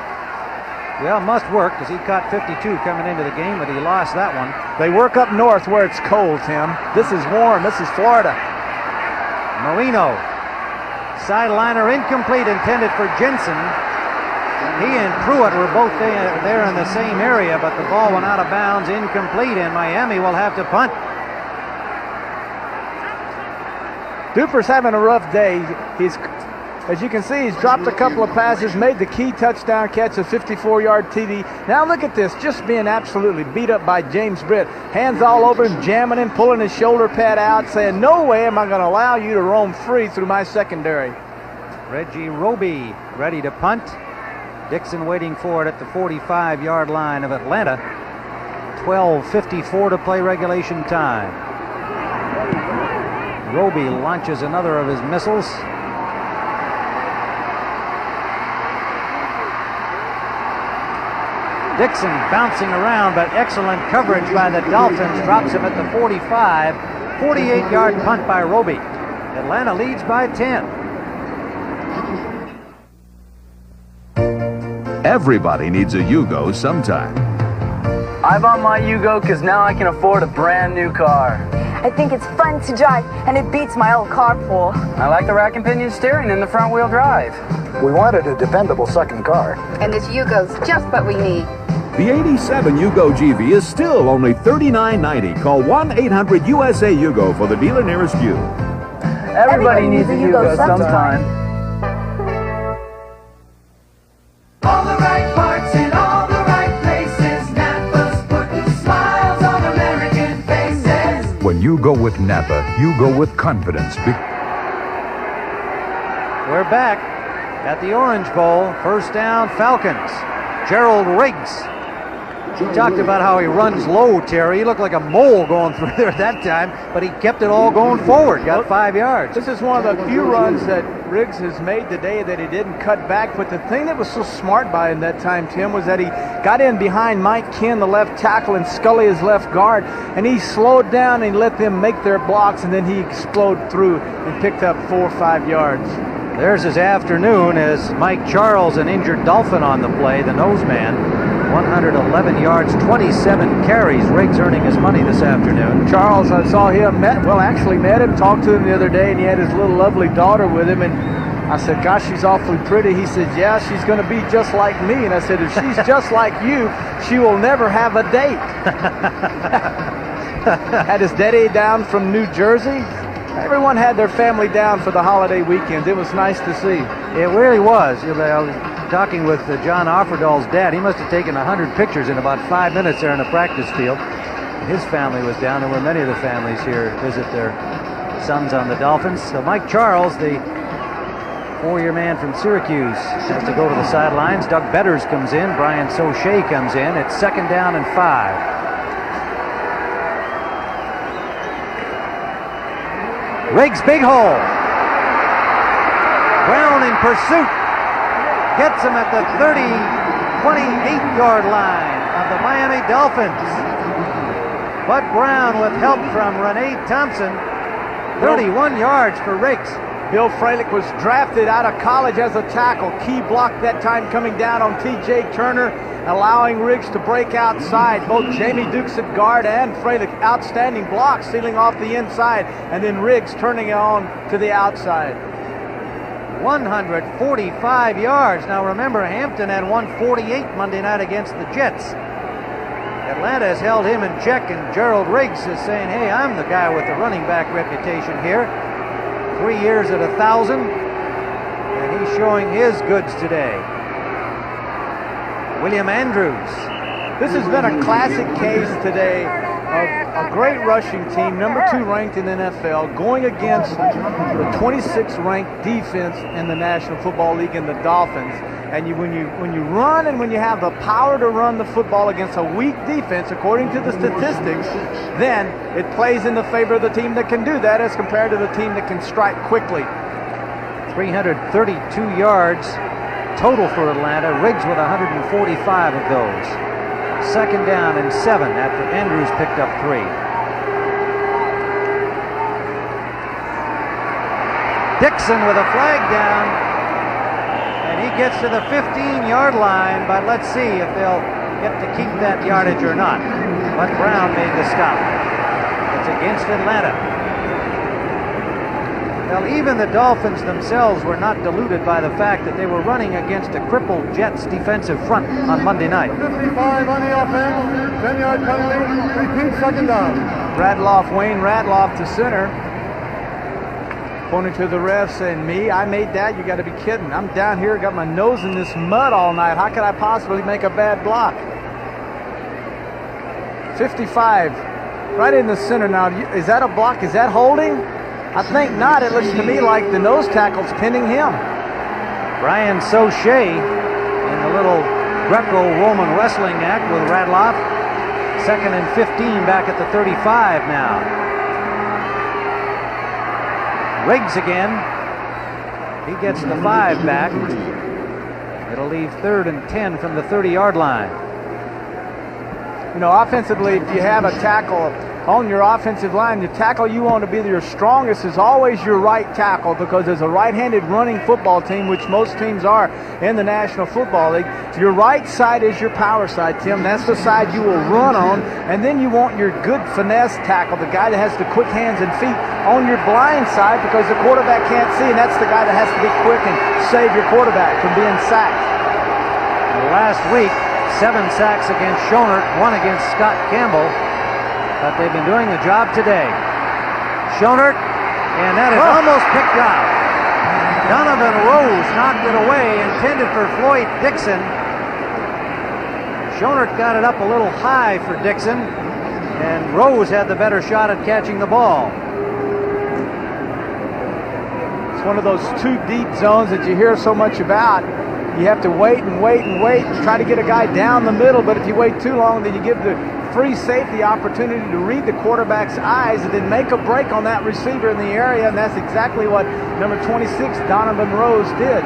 Well, must work, because he caught 52 coming into the game, but he lost that one. They work up north where it's cold, Tim. This is warm. This is Florida. Marino. Sideliner incomplete, intended for Jensen. He and Pruitt were both there in the same area, but the ball went out of bounds, incomplete, and Miami will have to punt. Duper's having a rough day. As you can see, he's dropped a couple of passes, made the key touchdown catch, a 54-yard TD. Now look at this, just being absolutely beat up by James Britt. Hands all over him, jamming him, pulling his shoulder pad out, saying, no way am I going to allow you to roam free through my secondary. Reggie Roby ready to punt. Dixon waiting for it at the 45-yard line of Atlanta. 12:54 to play regulation time. Roby launches another of his missiles. Dixon bouncing around, but excellent coverage by the Dolphins. Drops him at the 45. 48-yard punt by Roby. Atlanta leads by 10. Everybody needs a Yugo sometime. I bought my Yugo because now I can afford a brand new car. I think it's fun to drive, and it beats my old carpool. I like the rack and pinion steering and the front wheel drive. We wanted a dependable second car. And this Yugo's just what we need. The 87 Yugo GV is still only $39.90. Call 1-800-USA-YUGO for the dealer nearest you. Everybody needs a Yugo sometime. All the right parts in all the right places. Napa's putting smiles on American faces. When you go with Napa, you go with confidence. We're back at the Orange Bowl. First down, Falcons. Gerald Riggs. He talked about how he runs low, Terry. He looked like a mole going through there at that time, but he kept it all going forward. Got 5 yards. This is one of the few runs that Riggs has made today that he didn't cut back. But the thing that was so smart by him that time, Tim, was that he got in behind Mike Ken, the left tackle, and Scully, his left guard, and he slowed down and let them make their blocks, and then he exploded through and picked up 4 or 5 yards. There's his afternoon as Mike Charles, an injured Dolphin on the play, the nose man. 111 yards, 27 carries. Riggs earning his money this afternoon. Charles, I saw him, met him, talked to him the other day, and he had his little lovely daughter with him, and I said, gosh, she's awfully pretty. He said, yeah, she's going to be just like me. And I said, if she's just like you, she will never have a date. Had his daddy down from New Jersey. Everyone had their family down for the holiday weekend. It was nice to see. It really was. I was talking with John Offerdahl's dad. He must have taken 100 pictures in about 5 minutes there in the practice field. His family was down. There were many of the families here to visit their sons on the Dolphins. So Mike Charles, the four-year man from Syracuse, has to go to the sidelines. Doug Betters comes in. Brian Soche comes in. It's 2nd down and 5. Riggs, big hole. Brown in pursuit. Gets him at the 28-yard line of the Miami Dolphins. Bud Brown with help from Renee Thompson. 31 yards for Riggs. Bill Fralick was drafted out of college as a tackle. Key block that time coming down on T.J. Turner, allowing Riggs to break outside. Both Jamie Dukes at guard and Fralick, outstanding blocks, sealing off the inside, and then Riggs turning it on to the outside. 145 yards. Now remember, Hampton had 148 Monday night against the Jets. Atlanta has held him in check, and Gerald Riggs is saying, hey, I'm the guy with the running back reputation here. 3 years at 1,000, and he's showing his goods today. William Andrews. This has been a classic case today of a great rushing team, number 2 ranked in the NFL, going against the 26th ranked defense in the National Football League in the Dolphins. And when you run and when you have the power to run the football against a weak defense, according to the statistics, then it plays in the favor of the team that can do that as compared to the team that can strike quickly. 332 yards total for Atlanta. Riggs with 145 of those. 2nd down and 7 after Andrews picked up 3. Dixon with a flag down, and he gets to the 15-yard line, but let's see if they'll get to keep that yardage or not. But Brown made the stop. It's against Atlanta. Well, even the Dolphins themselves were not deluded by the fact that they were running against a crippled Jets defensive front on Monday night. 55 on the offense, 10-yard penalty, repeat 2nd down. Wayne Radloff to center. Pointing to the ref saying, me, I made that? You got to be kidding. I'm down here, got my nose in this mud all night. How could I possibly make a bad block? 55, right in the center now. Is that a block? Is that holding? I think not. It looks to me like the nose tackle's pinning him. Brian Sauché in the little Greco-Roman wrestling act with Radloff. 2nd and 15 back at the 35 now. Riggs again. He gets the 5 back. It'll leave 3rd and 10 from the 30-yard line. You know, offensively, if you have a tackle on your offensive line, the tackle you want to be your strongest is always your right tackle, because as a right-handed running football team, which most teams are in the National Football League, your right side is your power side, Tim. That's the side you will run on, and then you want your good finesse tackle, the guy that has the quick hands and feet, on your blind side, because the quarterback can't see, and that's the guy that has to be quick and save your quarterback from being sacked. Last week, 7 sacks against Schonert, 1 against Scott Campbell. But they've been doing the job today. Schonert, and that is almost picked out. Donovan Rose knocked it away, intended for Floyd Dixon. Schonert got it up a little high for Dixon, and Rose had the better shot at catching the ball. It's one of those 2 deep zones that you hear so much about. You have to wait and wait and wait and try to get a guy down the middle, but if you wait too long, then you give the free safety opportunity to read the quarterback's eyes and then make a break on that receiver in the area, and that's exactly what number 26, Donovan Rose, did.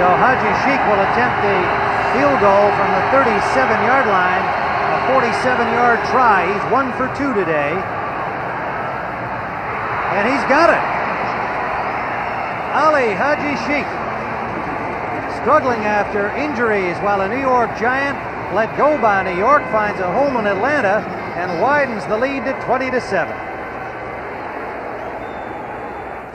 So Haji Sheikh will attempt the field goal from the 37-yard line, a 47-yard try. He's 1 for 2 today, and he's got it. Ali Haji Sheikh, struggling after injuries while a New York Giant let go by New York, finds a home in Atlanta and widens the lead to 20-7.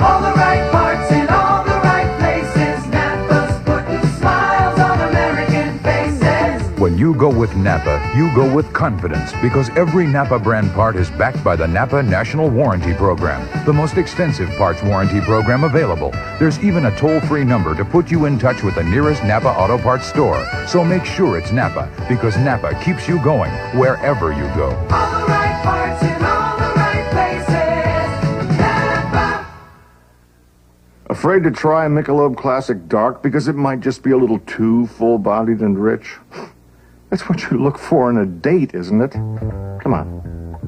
All the right parts in all the right places. Napa's putting smiles on American faces. When you go with Napa, you go with confidence, because every Napa brand part is backed by the Napa National Warranty Program, the most extensive parts warranty program available. There's even a toll-free number to put you in touch with the nearest Napa Auto Parts store. So make sure it's Napa, because Napa keeps you going wherever you go. All the right parts in all the right places. Napa. Afraid to try a Michelob Classic Dark because it might just be a little too full-bodied and rich? That's what you look for in a date, isn't it? Come on,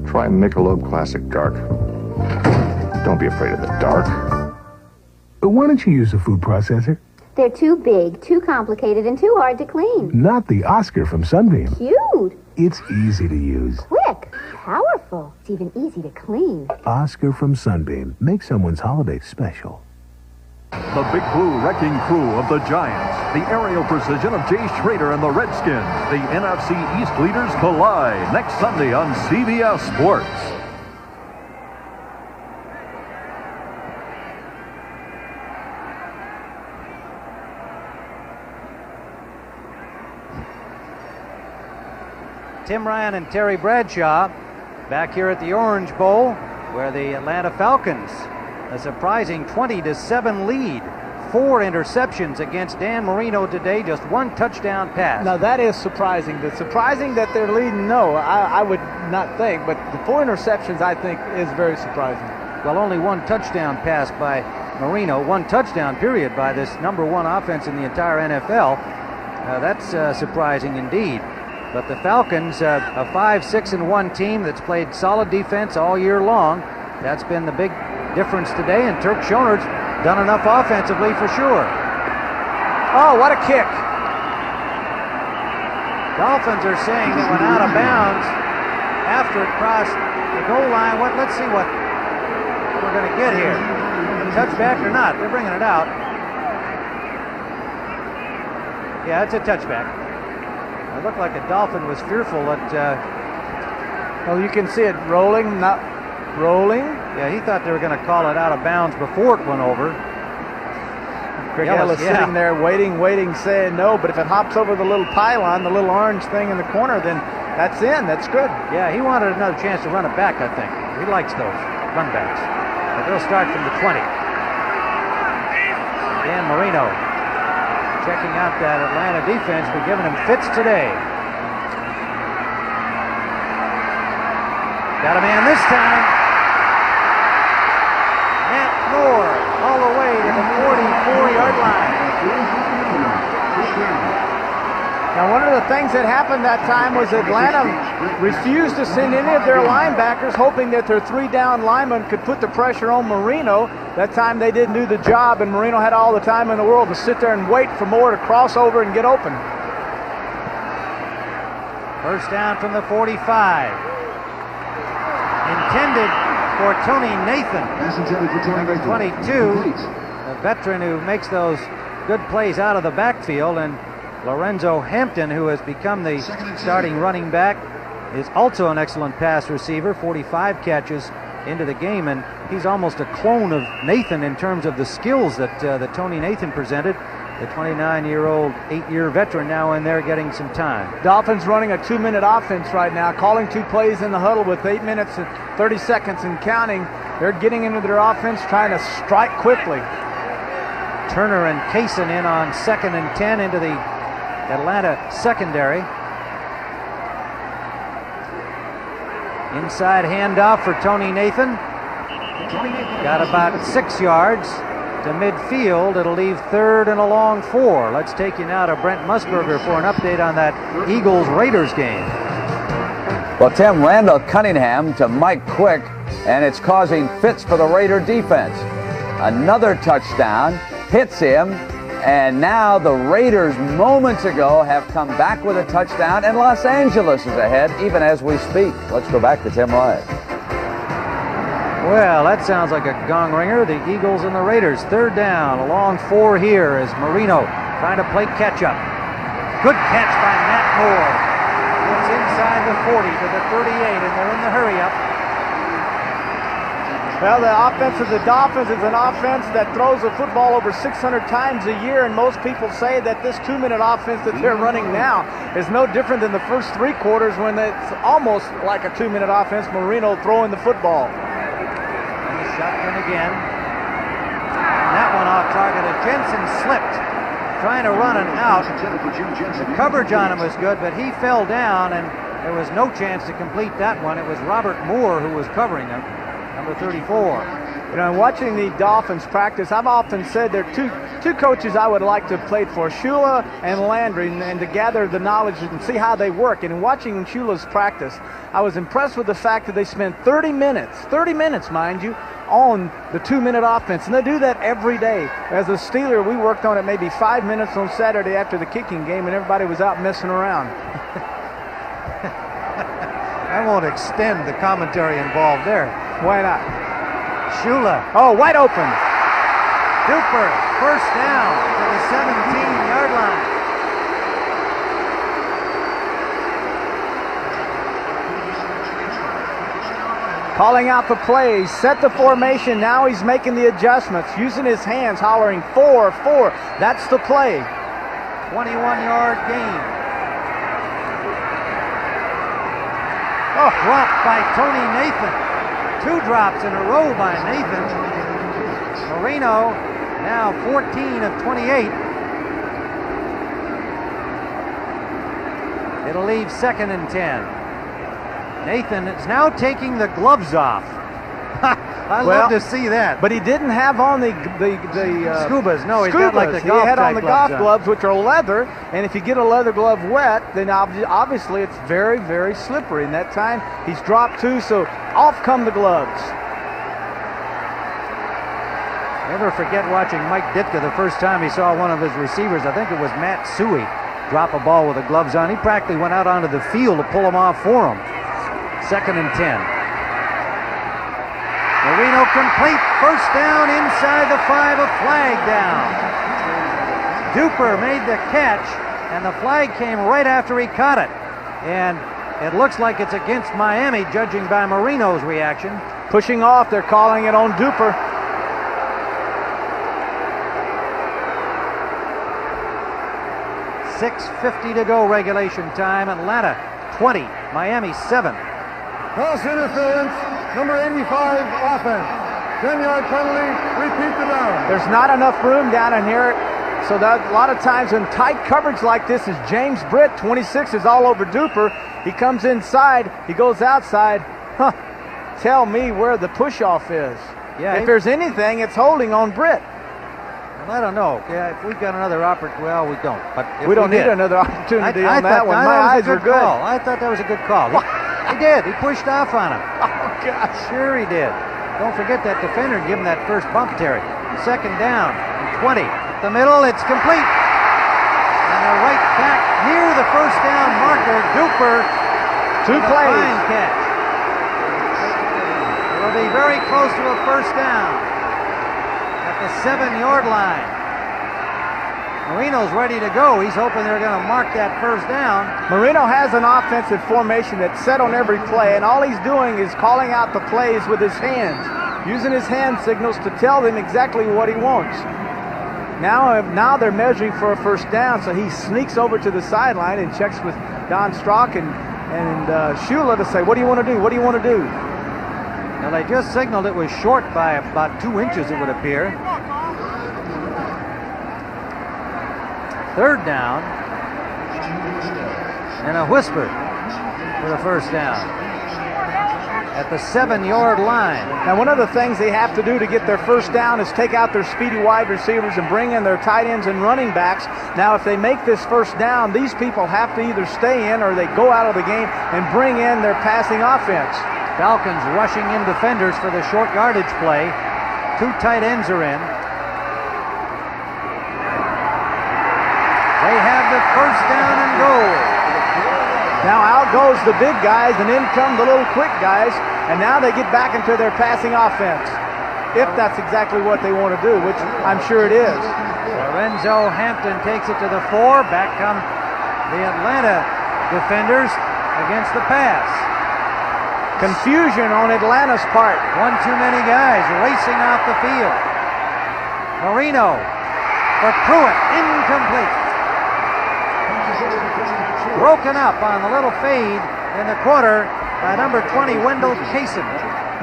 try Michelob Classic Dark. Don't be afraid of the dark. Why don't you use a food processor? They're too big, too complicated, and too hard to clean. Not the Oscar from Sunbeam. Cute. It's easy to use. Quick. Powerful. It's even easy to clean. Oscar from Sunbeam. Make someone's holiday special. The Big Blue Wrecking Crew of the Giants, the aerial precision of Jay Schrader and the Redskins, the NFC East leaders collide next Sunday on CBS Sports. Tim Ryan and Terry Bradshaw back here at the Orange Bowl, where the Atlanta Falcons, a surprising 20-7 lead. 4 interceptions against Dan Marino today, just 1 touchdown pass. Now that is surprising. The surprising that they're leading, no, I would not think, but the 4 interceptions I think is very surprising. Well, only 1 touchdown pass by Marino, 1 touchdown period by this #1 offense in the entire NFL. That's surprising indeed. But the Falcons, a 5-6-1 team that's played solid defense all year long. That's been the big difference today, and Turk Schonert's done enough offensively for sure. Oh, what a kick. Dolphins are saying it went out of bounds after it crossed the goal line. Let's see what we're going to get here. Touchback or not? They're bringing it out. Yeah, it's a touchback. It looked like a Dolphin was fearful that... well, you can see it rolling, not rolling. Yeah, he thought they were going to call it out of bounds before it went over. Craig Ellis sitting there waiting, saying no, but if it hops over the little pylon, the little orange thing in the corner, then that's in. That's good. Yeah, he wanted another chance to run it back, I think. He likes those run backs. But they'll start from the 20. Dan Marino checking out that Atlanta defense, but giving him fits today. Got a man this time. Moore all the way to the 44-yard line. Now, one of the things that happened that time was Atlanta refused to send any of their linebackers, hoping that their 3-down linemen could put the pressure on Marino. That time they didn't do the job, and Marino had all the time in the world to sit there and wait for Moore to cross over and get open. First down from the 45. Intended for Tony Nathan. Number 22, a veteran who makes those good plays out of the backfield, and Lorenzo Hampton, who has become the starting running back, is also an excellent pass receiver, 45 catches into the game, and he's almost a clone of Nathan in terms of the skills that Tony Nathan presented. The 29-year-old, 8-year veteran now in there getting some time. Dolphins running a 2-minute offense right now, calling 2 plays in the huddle with 8 minutes and 30 seconds and counting. They're getting into their offense, trying to strike quickly. Turner and Kaysen in on 2nd and 10 into the Atlanta secondary. Inside handoff for Tony Nathan. Got about 6 yards to midfield. It'll leave 3rd and a long 4. Let's take you now to Brent Musburger for an update on that Eagles-Raiders game. Well, Tim, Randall Cunningham to Mike Quick, and it's causing fits for the Raider defense. Another touchdown, hits him, and now the Raiders moments ago have come back with a touchdown, and Los Angeles is ahead even as we speak. Let's go back to Tim Wyatt. Well, that sounds like a gong ringer. The Eagles and the Raiders. 3rd down, a long 4 here as Marino trying to play catch-up. Good catch by Matt Moore. It's inside the 40 to the 38, and they're in the hurry-up. Well, the offense of the Dolphins is an offense that throws the football over 600 times a year, and most people say that this 2-minute offense that they're running now is no different than the first 3 quarters when it's almost like a 2-minute offense. Marino throwing the football. Shotgun again. And that one off target. Jensen slipped, trying to run an out. The coverage on him was good, but he fell down, and there was no chance to complete that one. It was Robert Moore who was covering him, number 34. You know, watching the Dolphins practice, I've often said there are two coaches I would like to have played for, Shula and Landry, and to gather the knowledge and see how they work. And in watching Shula's practice, I was impressed with the fact that they spent 30 minutes, mind you, on the 2-minute offense, and they do that every day. As a Steeler, we worked on it maybe 5 minutes on Saturday after the kicking game, and everybody was out messing around. I won't extend the commentary involved there. Why not? Shula. Oh, wide open. Duper, first down to the 17-yard line. Calling out the plays, set the formation. Now he's making the adjustments, using his hands, hollering 4, 4. That's the play. 21-yard gain. Oh, dropped by Tony Nathan. 2 drops in a row by Nathan. Marino now 14 of 28. It'll leave 2nd and 10. Nathan is now taking the gloves off. I love to see that. But he didn't have on the scubas. No, he's got like the golf He had on the golf gloves, which are leather, and if you get a leather glove wet, then obviously it's very, very slippery. And that time he's dropped 2, so off come the gloves. Never forget watching Mike Ditka the first time he saw one of his receivers. I think it was Matt Suey drop a ball with the gloves on. He practically went out onto the field to pull him off for him. 2nd and 10. Marino complete. First down inside the 5, a flag down. Duper made the catch, and the flag came right after he caught it. And it looks like it's against Miami, judging by Marino's reaction. Pushing off, they're calling it on Duper. .650 to go regulation time. Atlanta 20, Miami 7. Cross interference, number 85 offense. 10-yard penalty, repeat the down. There's not enough room down in here, so that a lot of times in tight coverage like this is James Britt, 26, is all over Duper. He comes inside, he goes outside. Tell me where the push-off is. Yeah. If there's anything, it's holding on Britt. Well, I don't know. Yeah, if we've got another opportunity, well, we don't. But we don't need another opportunity on that one. My eyes were good. Call. I thought that was a good call. He did. He pushed off on him. Oh, gosh. Sure he did. Don't forget that defender and give him that first bump, Terry. Second down, 20. The middle, it's complete. And a right back near the first down marker. Duper. 2 plays. Fine catch. It'll be very close to a first down at the 7-yard line. Marino's ready to go. He's hoping they're going to mark that first down. Marino has an offensive formation that's set on every play, and all he's doing is calling out the plays with his hands, using his hand signals to tell them exactly what he wants. Now they're measuring for a first down, so he sneaks over to the sideline and checks with Don Strock and Shula to say, what do you want to do? What do you want to do? Now, they just signaled it was short by about 2 inches, it would appear. Third down. And a whisper for the first down at the 7-yard line. Now, one of the things they have to do to get their first down is take out their speedy wide receivers and bring in their tight ends and running backs. Now, if they make this first down, these people have to either stay in or they go out of the game and bring in their passing offense. Falcons rushing in defenders for the short yardage play. 2 tight ends are in. They have the first down and goal. Now out goes the big guys, and in come the little quick guys, and now they get back into their passing offense. If that's exactly what they want to do, which I'm sure it is. Lorenzo Hampton takes it to the 4. Back come the Atlanta defenders against the pass. Confusion on Atlanta's part. One too many guys racing off the field. Marino for Pruitt, incomplete. Broken up on the little fade in the quarter by number 20, Wendell Cason.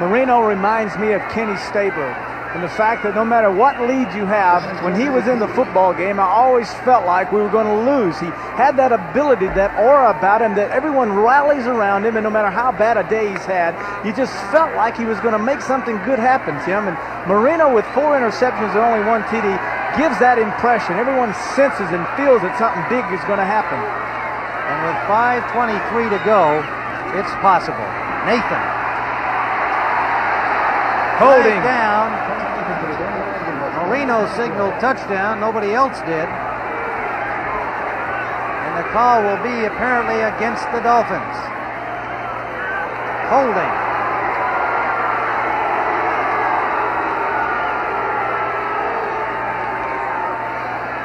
Marino reminds me of Kenny Stabler. And the fact that no matter what lead you have, when he was in the football game, I always felt like we were going to lose. He had that ability, that aura about him, that everyone rallies around him, and no matter how bad a day he's had, you just felt like he was going to make something good happen to him. And Marino, with 4 interceptions and only 1 TD, gives that impression. Everyone senses and feels that something big is going to happen. And with 5:23 to go, it's possible. Nathan. Holding. Down. Marino signaled touchdown. Nobody else did. And the call will be apparently against the Dolphins. Holding.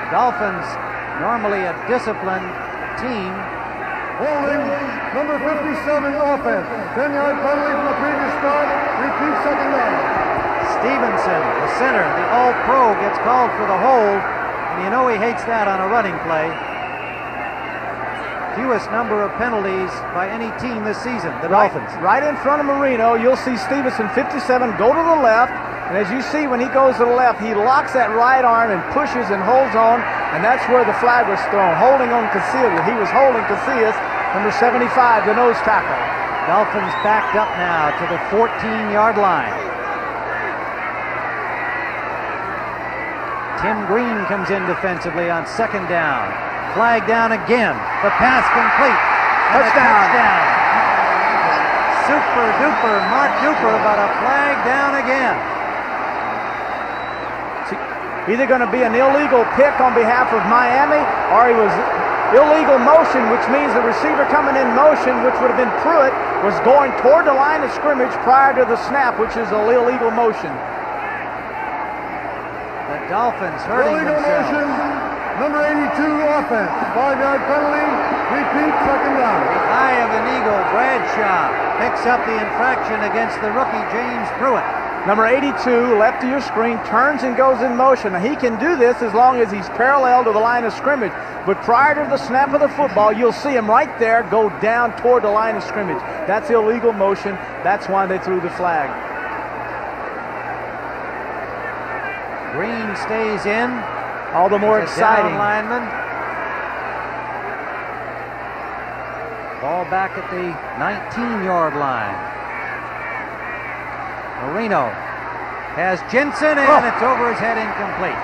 Dolphins, normally a disciplined team. Holding, number 57 offense. 10-yard penalty from the previous start. Repeat second down. Stevenson, the center, the all-pro, gets called for the hold. And you know he hates that on a running play. Fewest number of penalties by any team this season, the Dolphins. Right in front of Marino, you'll see Stevenson, 57, go to the left. And as you see, when he goes to the left, he locks that right arm and pushes and holds on. And that's where the flag was thrown, holding on Casillas. He was holding Casillas, number 75, the nose tackle. Dolphins backed up now to the 14-yard line. Tim Green comes in defensively on second down. Flag down again. The pass complete. Touchdown. Super duper, Mark Duper, but a flag down again. Either going to be an illegal pick on behalf of Miami, or he was illegal motion, which means the receiver coming in motion, which would have been Pruitt, was going toward the line of scrimmage prior to the snap, which is an illegal motion. The Dolphins hurting illegal themselves. motion, number 82 offense. 5-yard penalty, repeat second down. The eye of an eagle, Bradshaw, picks up the infraction against the rookie James Pruitt. Number 82, left of your screen, turns and goes in motion. Now, he can do this as long as he's parallel to the line of scrimmage. But prior to the snap of the football, you'll see him right there go down toward the line of scrimmage. That's illegal motion. That's why they threw the flag. Green stays in. All the more exciting. Lineman. Ball back at the 19-yard line. Marino has Jensen, and it's over his head, incomplete.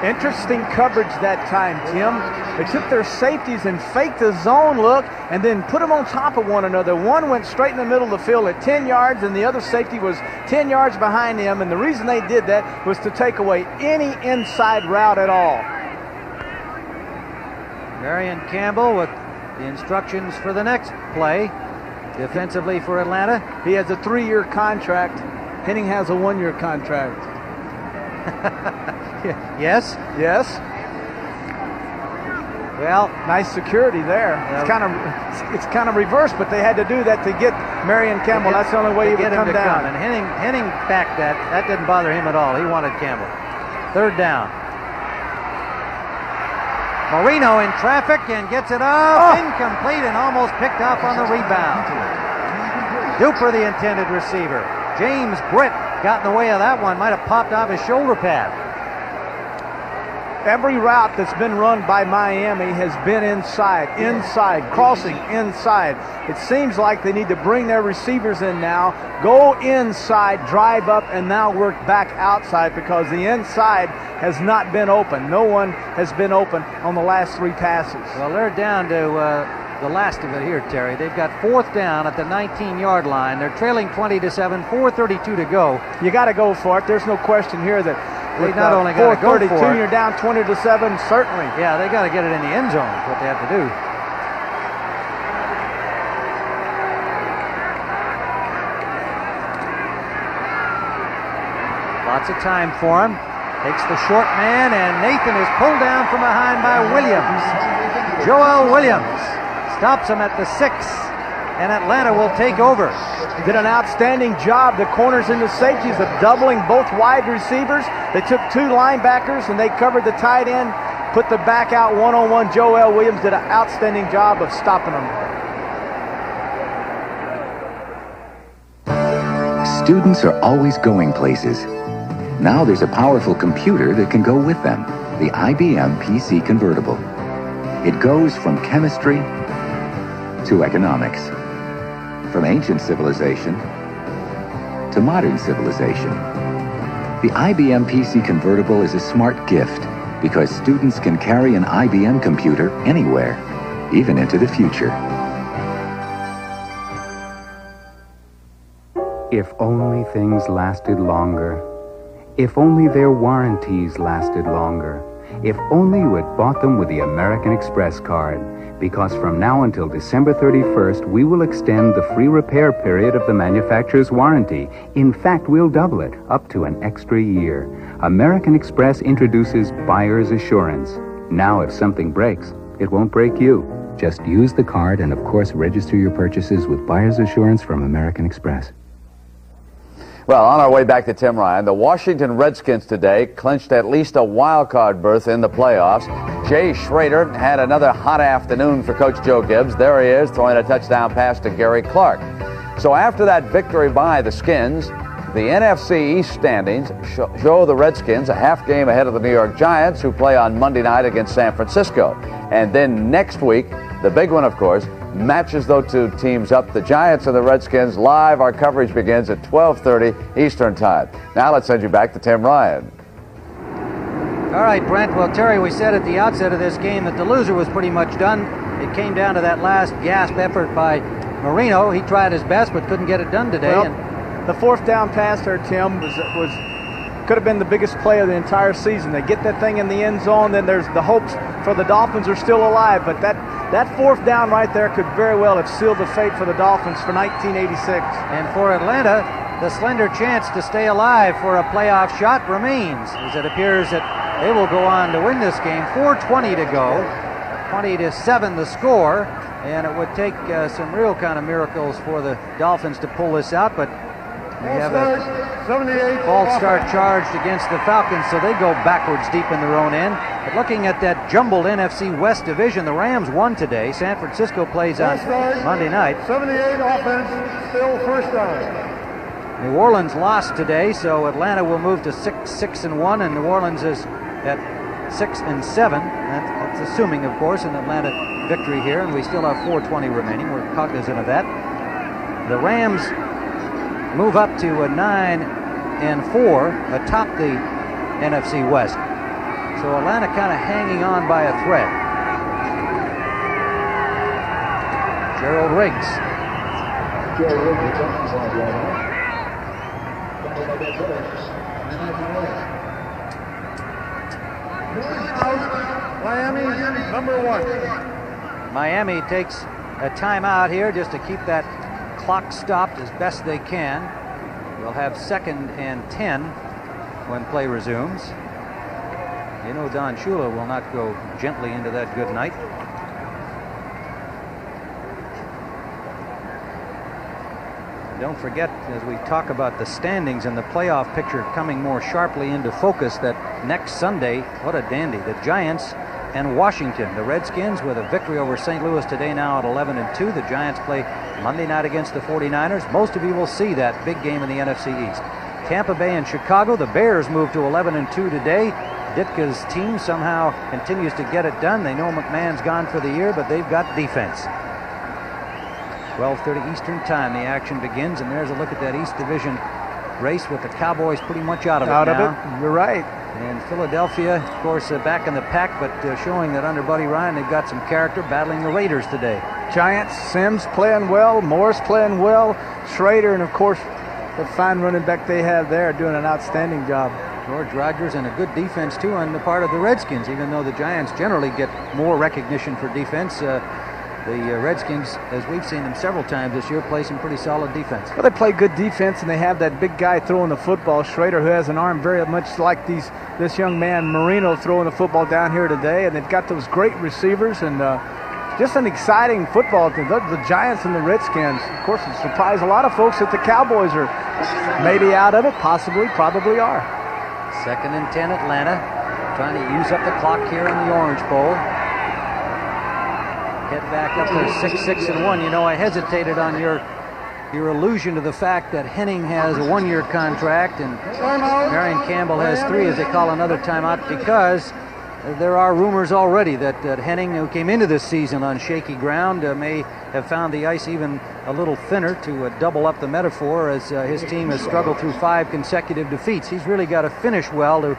Interesting coverage that time, Tim. They took their safeties and faked the zone look and then put them on top of one another. One went straight in the middle of the field at 10 yards, and the other safety was 10 yards behind him. And the reason they did that was to take away any inside route at all. Marion Campbell with the instructions for the next play. Defensively for Atlanta. He has a 3-year contract. Henning has a 1-year contract. Yes? Yes. Well, nice security there. It's kind of reversed, but they had to do that to get Marion Campbell. That's the only way he would come down. And Henning backed that. That didn't bother him at all. He wanted Campbell. 3rd down. Marino in traffic and gets it up. Incomplete and almost picked off on the rebound. Duper, the intended receiver. James Britt got in the way of that one. Might have popped off his shoulder pad. Every route that's been run by Miami has been inside, crossing inside. It seems like they need to bring their receivers in now, go inside, drive up, and now work back outside because the inside has not been open. No one has been open on the last 3 passes. Well, they're down to the last of it here, Terry. They've got 4th down at the 19-yard line. They're trailing 20-7, 4:32 to go. You got to go for it. There's no question here that they not only got to go for it. You're down 20-7, certainly. Yeah, they got to get it in the end zone. Is what they have to do. Lots of time for him. Takes the short man, and Nathan is pulled down from behind by Williams. Joel Williams stops him at the 6, and Atlanta will take over. Did an outstanding job, the corners and the safeties, of doubling both wide receivers. They took 2 linebackers, and they covered the tight end, put the back out one-on-one. Joel Williams did an outstanding job of stopping them. Students are always going places. Now there's a powerful computer that can go with them, the IBM PC Convertible. It goes from chemistry to economics, from ancient civilization to modern civilization. The IBM PC Convertible is a smart gift because students can carry an IBM computer anywhere, even into the future. If only things lasted longer. If only their warranties lasted longer. If only you had bought them with the American Express card. Because from now until December 31st, we will extend the free repair period of the manufacturer's warranty. In fact, we'll double it, up to an extra year. American Express introduces Buyer's Assurance. Now, if something breaks, it won't break you. Just use the card and, of course, register your purchases with Buyer's Assurance from American Express. Well, on our way back to Tim Ryan, the Washington Redskins today clinched at least a wild card berth in the playoffs. Jay Schrader had another hot afternoon for Coach Joe Gibbs. There he is, throwing a touchdown pass to Gary Clark. So after that victory by the Skins, the NFC East standings show the Redskins a half game ahead of the New York Giants, who play on Monday night against San Francisco. And then next week, the big one, of course, matches those 2 teams up, the Giants and the Redskins, live. Our coverage begins at 12:30 Eastern Time. Now let's send you back to Tim Ryan. All right, Brent. Well, Terry, we said at the outset of this game that the loser was pretty much done. It came down to that last gasp effort by Marino. He tried his best but couldn't get it done today. Well, the 4th down pass there, Tim, could have been the biggest play of the entire season. They get that thing in the end zone, then there's the hopes for the Dolphins are still alive. But that 4th down right there could very well have sealed the fate for the Dolphins for 1986. And for Atlanta, the slender chance to stay alive for a playoff shot remains, as it appears that they will go on to win this game. 4:20 to go, 20-7 the score, and it would take some real kind of miracles for the Dolphins to pull this out, but we have a false start charged against the Falcons, so they go backwards deep in their own end. But looking at that jumbled NFC West division, the Rams won today. San Francisco plays on Monday night. 78 offense, still first down. New Orleans lost today, so Atlanta will move to 6-1, and New Orleans is at 6-7. That's assuming, of course, an Atlanta victory here, and we still have 4:20 remaining. We're cognizant of that. The Rams move up to 9-4 atop the NFC West. So Atlanta kind of hanging on by a thread. Gerald Riggs. Miami, number 1. Miami takes a timeout here just to keep that clock stopped as best they can. They'll have 2nd and 10 when play resumes. You know Don Shula will not go gently into that good night. Don't forget, as we talk about the standings and the playoff picture coming more sharply into focus, that next Sunday, what a dandy, the Giants and Washington. The Redskins with a victory over St. Louis today, now at 11-2. The Giants play Monday night against the 49ers. Most of you will see that big game in the NFC East. Tampa Bay and Chicago. The Bears moved to 11-2 today. Ditka's team somehow continues to get it done. They know McMahon's gone for the year, but they've got defense. 12:30 Eastern time, the action begins, and there's a look at that East Division race with the Cowboys pretty much out of it now. You're right. And Philadelphia, of course, back in the pack, but showing that under Buddy Ryan, they've got some character, battling the Raiders today. Giants, Sims playing well, Morris playing well, Schrader, and of course, the fine running back they have there doing an outstanding job. George Rogers, and a good defense, too, on the part of the Redskins, even though the Giants generally get more recognition for defense. The Redskins, as we've seen them several times this year, play some pretty solid defense. Well, they play good defense, and they have that big guy throwing the football, Schrader, who has an arm very much like this young man, Marino, throwing the football down here today. And they've got those great receivers, and just an exciting football. The Giants and the Redskins, of course, it surprised a lot of folks that the Cowboys are maybe out of it, probably are. 2nd and 10 Atlanta, trying to use up the clock here in the Orange Bowl. Get back up to 6-6-1. You know, I hesitated on your allusion to the fact that Henning has a 1-year contract and Marion Campbell has 3, as they call another timeout, because there are rumors already that Henning, who came into this season on shaky ground, may have found the ice even a little thinner, to double up the metaphor, as his team has struggled through 5 consecutive defeats. He's really got to finish well to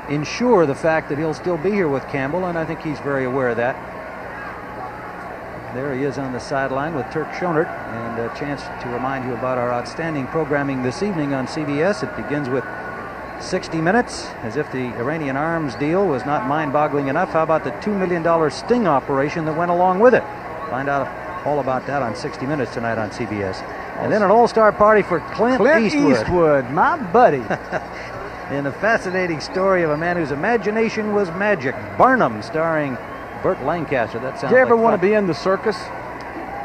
ensure the fact that he'll still be here with Campbell, and I think he's very aware of that. There he is on the sideline with Turk Schonert, and a chance to remind you about our outstanding programming this evening on CBS. It begins with 60 Minutes, as if the Iranian arms deal was not mind-boggling enough. How about the $2 million sting operation that went along with it? Find out all about that on 60 Minutes tonight on CBS. And then an all-star party for Clint Eastwood, my buddy. In a fascinating story of a man whose imagination was magic. Barnum, starring Burt Lancaster. That sounds. Did you ever like want to be in the circus?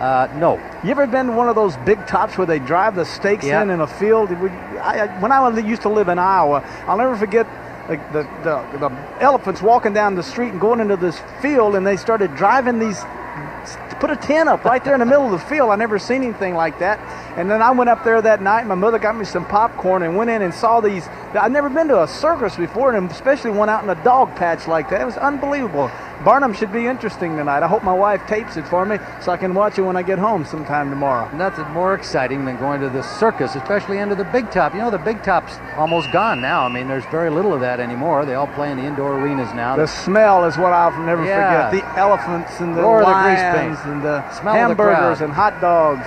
No. You ever been to one of those big tops where they drive the stakes in a field? When I used to live in Iowa, I'll never forget the elephants walking down the street and going into this field, and they started driving these, put a tent up right there in the middle of the field. I never seen anything like that. And then I went up there that night. My mother got me some popcorn and went in and saw these. I'd never been to a circus before, and especially one out in a dog patch like that. It was unbelievable. Barnum should be interesting tonight. I hope my wife tapes it for me so I can watch it when I get home sometime tomorrow. Nothing more exciting than going to the circus, especially into the Big Top. You know, the Big Top's almost gone now. I mean, there's very little of that anymore. They all play in the indoor arenas now. The smell is what I'll never forget. The elephants and the lions and the hamburgers and hot dogs.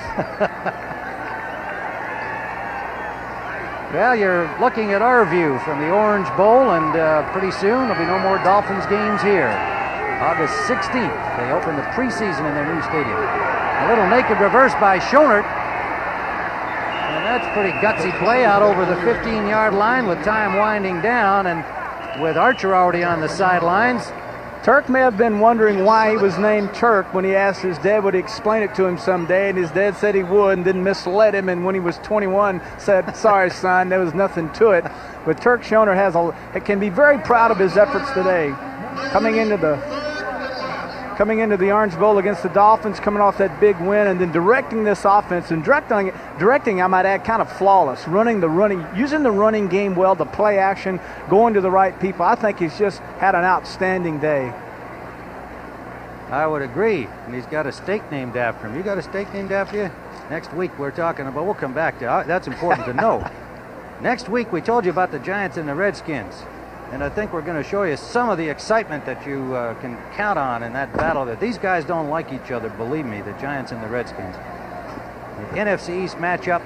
Well, you're looking at our view from the Orange Bowl, and pretty soon there'll be no more Dolphins games here. August 16th, they open the preseason in their new stadium. A little naked reverse by Schonert. And that's pretty gutsy play out over the 15-yard line with time winding down, and with Archer already on the sidelines. Turk may have been wondering why he was named Turk when he asked his dad would he explain it to him someday, and his dad said he would and didn't misled him, and when he was 21 said, sorry son, there was nothing to it. But Turk Schonert can be very proud of his efforts today. Coming into the Orange Bowl against the Dolphins, coming off that big win, and then directing this offense, and directing, I might add, kind of flawless, using the running game well, the play action, going to the right people. I think he's just had an outstanding day. I would agree, and he's got a steak named after him. You got a steak named after you? Next week we're talking about, we'll come back to, that's important to know. Next week we told you about the Giants and the Redskins. And I think we're going to show you some of the excitement that you can count on in that battle. That these guys don't like each other, believe me, the Giants and the Redskins. The NFC East matchup.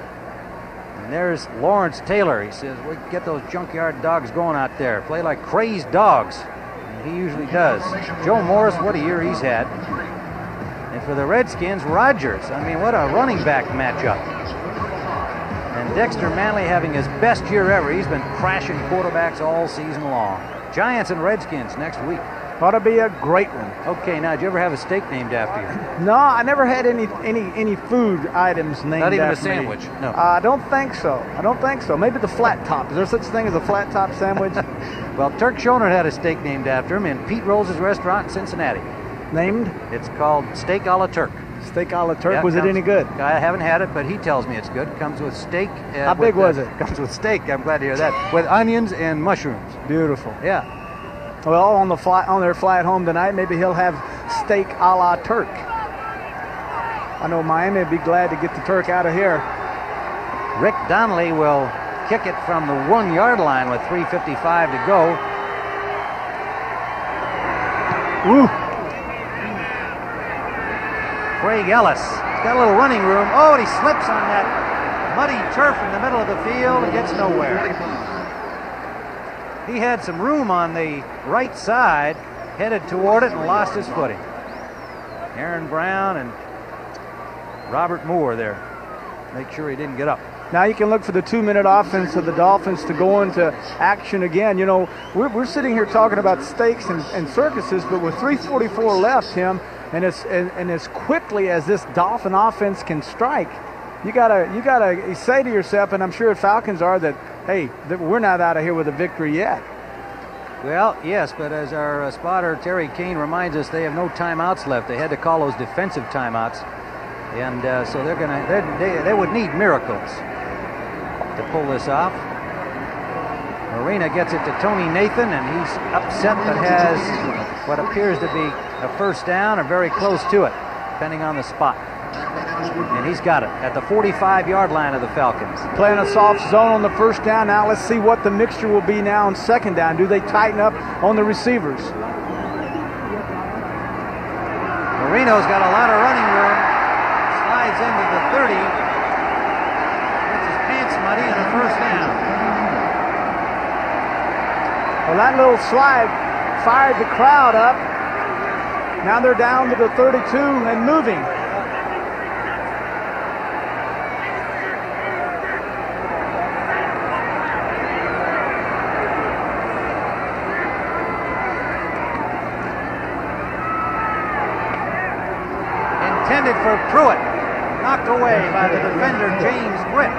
And there's Lawrence Taylor. He says, we get those junkyard dogs going out there. Play like crazed dogs. And he usually does. Joe Morris, what a year he's had. And for the Redskins, Rodgers. I mean, what a running back matchup. And Dexter Manley having his best year ever. He's been crashing quarterbacks all season long. Giants and Redskins next week. Ought to be a great one. Okay, now, did you ever have a steak named after you? No, I never had any food items named Not even a after me. sandwich? No. I don't think so. I don't think so. Maybe the flat top. Is there such a thing as a flat top sandwich? Well, Turk Schoner had a steak named after him in Pete Rolls' restaurant in Cincinnati. Named? It's called Steak a la Turk. Steak a la Turk. Yeah, was it any good? I haven't had it, but he tells me it's good. Comes with steak. How big was it? Comes with steak. I'm glad to hear that. With onions and mushrooms. Beautiful. Yeah. Well, on their flight home tonight, maybe he'll have steak a la Turk. I know Miami would be glad to get the Turk out of here. Rick Donnelly will kick it from the 1-yard line with 3:55 to go. Ooh. Craig Ellis. He's got a little running room. Oh, and he slips on that muddy turf in the middle of the field and gets nowhere. He had some room on the right side, headed toward it and lost his footing. Aaron Brown and Robert Moore there. Make sure he didn't get up. Now you can look for the 2-minute offense of the Dolphins to go into action again. You know, we're sitting here talking about steaks and circuses, but with 3:44 left, Tim, and as quickly as this Dolphin offense can strike, you gotta say to yourself, and I'm sure the Falcons are, that hey, we're not out of here with a victory yet. Well, yes, but as our spotter Terry Kane reminds us, they have no timeouts left. They had to call those defensive timeouts, and so they would need miracles to pull this off. Marina gets it to Tony Nathan, and he's upset but has what appears to be a first down or very close to it, depending on the spot. And he's got it at the 45-yard line of the Falcons. Playing a soft zone on the first down. Now let's see what the mixture will be now on second down. Do they tighten up on the receivers? Marino's got a lot of running room. Slides into the 30. Gets his pants muddy and a first down. Well, that little slide fired the crowd up. Now they're down to the 32 and moving. Intended for Pruitt. Knocked away by the defender, James Britt.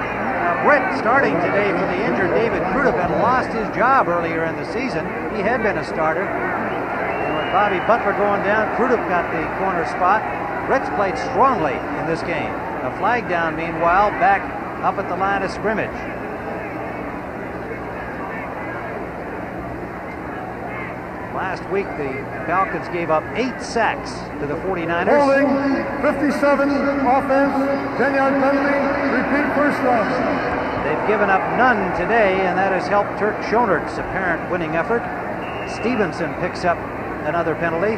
Britt starting today for the injured David Crudup had lost his job earlier in the season. He had been a starter. And with Bobby Butler going down, Crudup got the corner spot. Britt's played strongly in this game. A flag down, meanwhile, back up at the line of scrimmage. Last week, the Falcons gave up 8 sacks to the 49ers. Holding, 57, offense, 10-yard penalty, repeat first down. They've given up none today, and that has helped Turk Schonert's apparent winning effort. Stevenson picks up another penalty,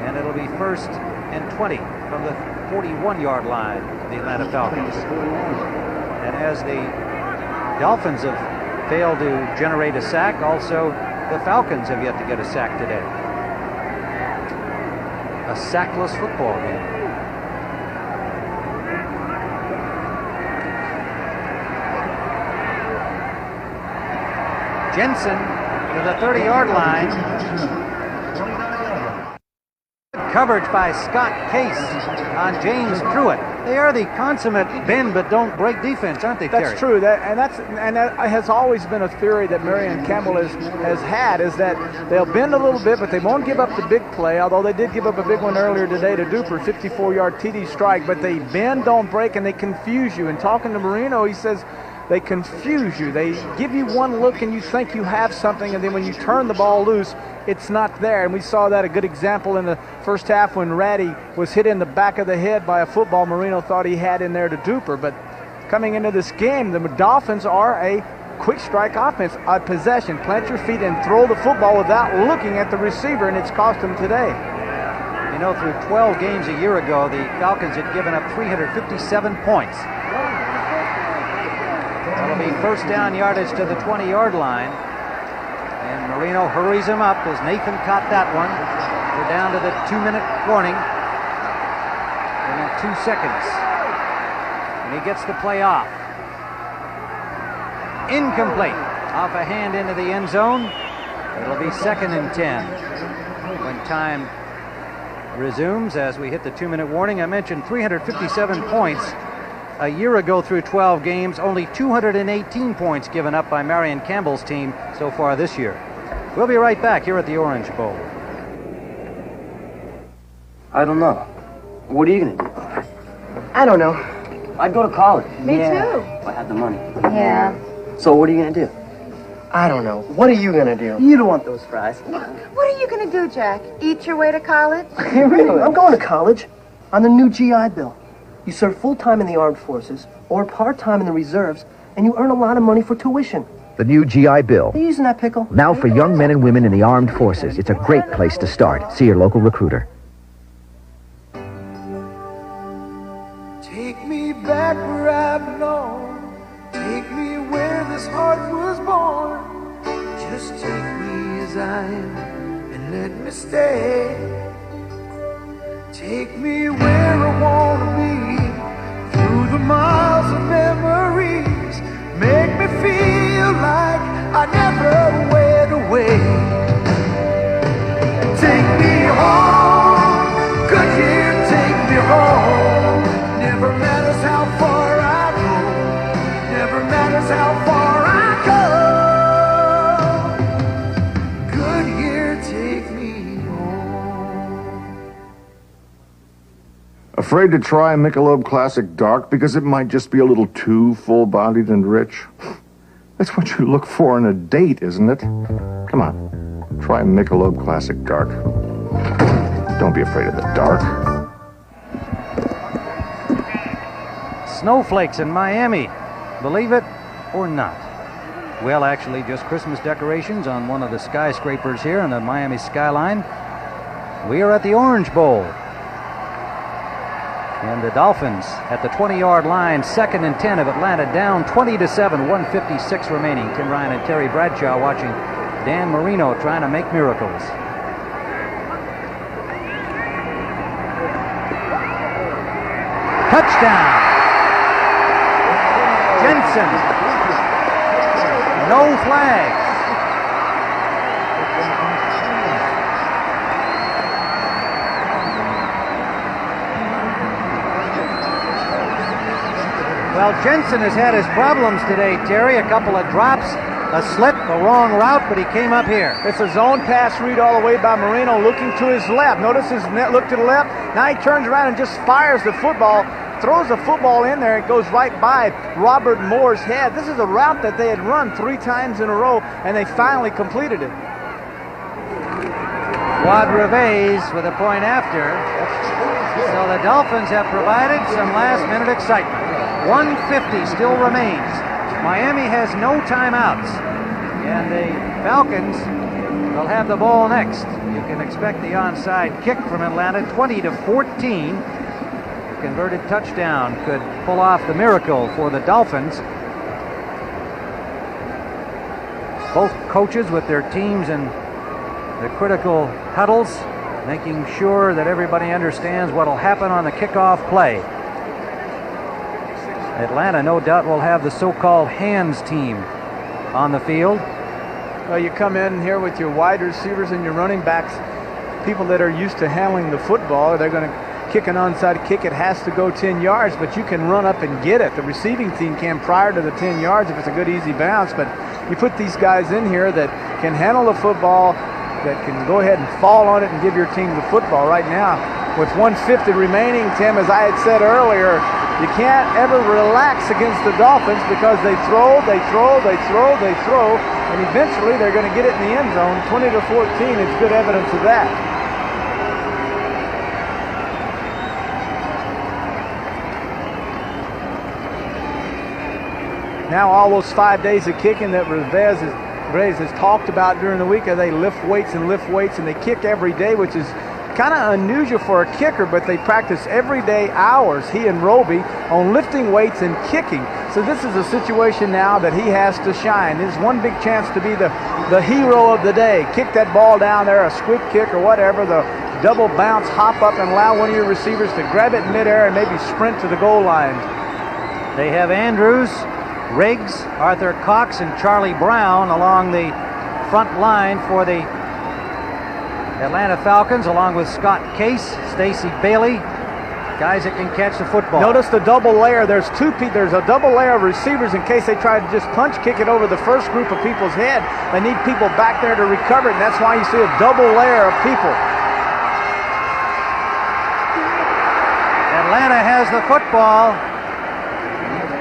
and it'll be 1st and 20 from the 41-yard line of the Atlanta Falcons. And as the Dolphins have failed to generate a sack, also the Falcons have yet to get a sack today. A sackless football game. Jensen to the 30-yard line. Coverage by Scott Case on James Pruitt. They are the consummate bend but don't break defense, aren't they, Terry? That's true. That has always been a theory that Marion Campbell has had, is that they'll bend a little bit, but they won't give up the big play, although they did give up a big one earlier today to Duper, 54-yard TD strike, but they bend, don't break, and they confuse you. And talking to Marino, he says, They confuse you. They give you one look and you think you have something, and then when you turn the ball loose, it's not there. And we saw that a good example in the first half when Ratty was hit in the back of the head by a football Marino thought he had in there to dupe her. But coming into this game, the Dolphins are a quick strike offense, a possession. Plant your feet and throw the football without looking at the receiver, and it's cost them today. You know, through 12 games a year ago, the Falcons had given up 357 points. That'll be first down yardage to the 20-yard line. And Marino hurries him up as Nathan caught that one. We're down to the 2-minute warning. And in 2 seconds. And he gets the play off. Incomplete. Off a hand into the end zone. It'll be 2nd and 10 when time resumes as we hit the 2-minute warning. I mentioned 357 points a year ago through 12 games. Only 218 points given up by Marion Campbell's team so far this year. We'll be right back here at the Orange Bowl. I don't know. What are you going to do? I don't know. I'd go to college. Me too. If I had the money. Yeah. So what are you going to do? I don't know. What are you going to do? You don't want those fries. What are you going to do, Jack? Eat your way to college? Hey, really? I'm going to college on the new GI Bill. You serve full-time in the armed forces or part-time in the reserves, and you earn a lot of money for tuition. The new GI Bill. Are you using that pickle? Now for young men and women in the armed forces. It's a great place to start. See your local recruiter. Take me back where I belong. Take me where this heart was born. Just take me as I am and let me stay. Take me where I want to be. Through the miles of memories. Make me feel like I never went away. Take me home. Goodyear, take me home. Never matters how far I go. Never matters how far I go. Goodyear, take me home. Afraid to try Michelob Classic Dark because it might just be a little too full-bodied and rich? That's what you look for in a date, isn't it? Come on, try Michelob Classic Dark. Don't be afraid of the dark. Snowflakes in Miami. Believe it or not. Well, actually, just Christmas decorations on one of the skyscrapers here in the Miami skyline. We are at the Orange Bowl. And the Dolphins at the 20-yard line, 2nd and 10 of Atlanta, down 20-7, 1:56 remaining. Tim Ryan and Terry Bradshaw watching Dan Marino trying to make miracles. Touchdown! Jensen. No flags. Well, Jensen has had his problems today, Terry. A couple of drops, a slip, a wrong route, but he came up here. It's a zone pass read all the way by Marino, looking to his left. Notice his net look to the left. Now he turns around and just fires the football, throws the football in there. It goes right by Robert Moore's head. This is a route that they had run 3 times in a row, and they finally completed it. Quadreves with a point after. So the Dolphins have provided some last-minute excitement. 1:50 still remains. Miami has no timeouts. And the Falcons will have the ball next. You can expect the onside kick from Atlanta, 20-14. A converted touchdown could pull off the miracle for the Dolphins. Both coaches with their teams in the critical huddles, making sure that everybody understands what will happen on the kickoff play. Atlanta, no doubt, will have the so-called hands team on the field. Well, you come in here with your wide receivers and your running backs, people that are used to handling the football. They're going to kick an onside kick. It has to go 10 yards, but you can run up and get it. The receiving team can prior to the 10 yards if it's a good, easy bounce. But you put these guys in here that can handle the football, that can go ahead and fall on it and give your team the football. Right now, with 1:50 remaining, Tim, as I had said earlier, You can't ever relax against the Dolphins because they throw, and eventually they're going to get it in the end zone. 20-14 is good evidence of that. Now all those 5 days of kicking that Reyes has talked about during the week, they lift weights, and they kick every day, which is kind of unusual for a kicker, but they practice every day hours, he and Roby, on lifting weights and kicking. So this is a situation now that he has to shine. This is one big chance to be the hero of the day. Kick that ball down there, a squib kick or whatever, the double bounce, hop up, and allow one of your receivers to grab it in midair and maybe sprint to the goal line. They have Andrews, Riggs, Arthur Cox, and Charlie Brown along the front line for the Atlanta Falcons, along with Scott Case, Stacy Bailey, guys that can catch the football. Notice the double layer. There's a double layer of receivers in case they try to just punch kick it over the first group of people's head. They need people back there to recover it, and that's why you see a double layer of people. Atlanta has the football.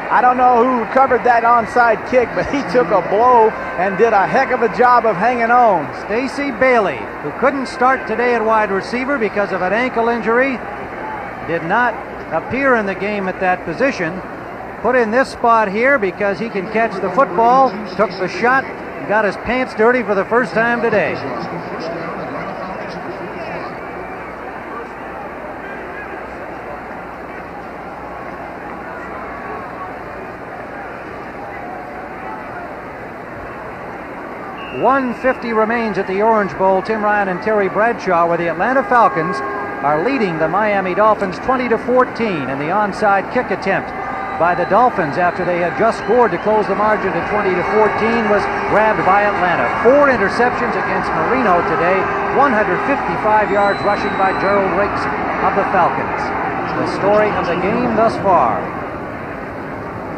I don't know who recovered that onside kick, but he took a blow and did a heck of a job of hanging on. Stacy Bailey, who couldn't start today at wide receiver because of an ankle injury, did not appear in the game at that position. Put in this spot here because he can catch the football, took the shot, got his pants dirty for the first time today. .150 remains at the Orange Bowl. Tim Ryan and Terry Bradshaw, where the Atlanta Falcons are leading the Miami Dolphins 20-14 in the onside kick attempt by the Dolphins after they had just scored to close the margin to 20-14 was grabbed by Atlanta. 4 interceptions against Marino today, 155 yards rushing by Gerald Riggs of the Falcons. The story of the game thus far.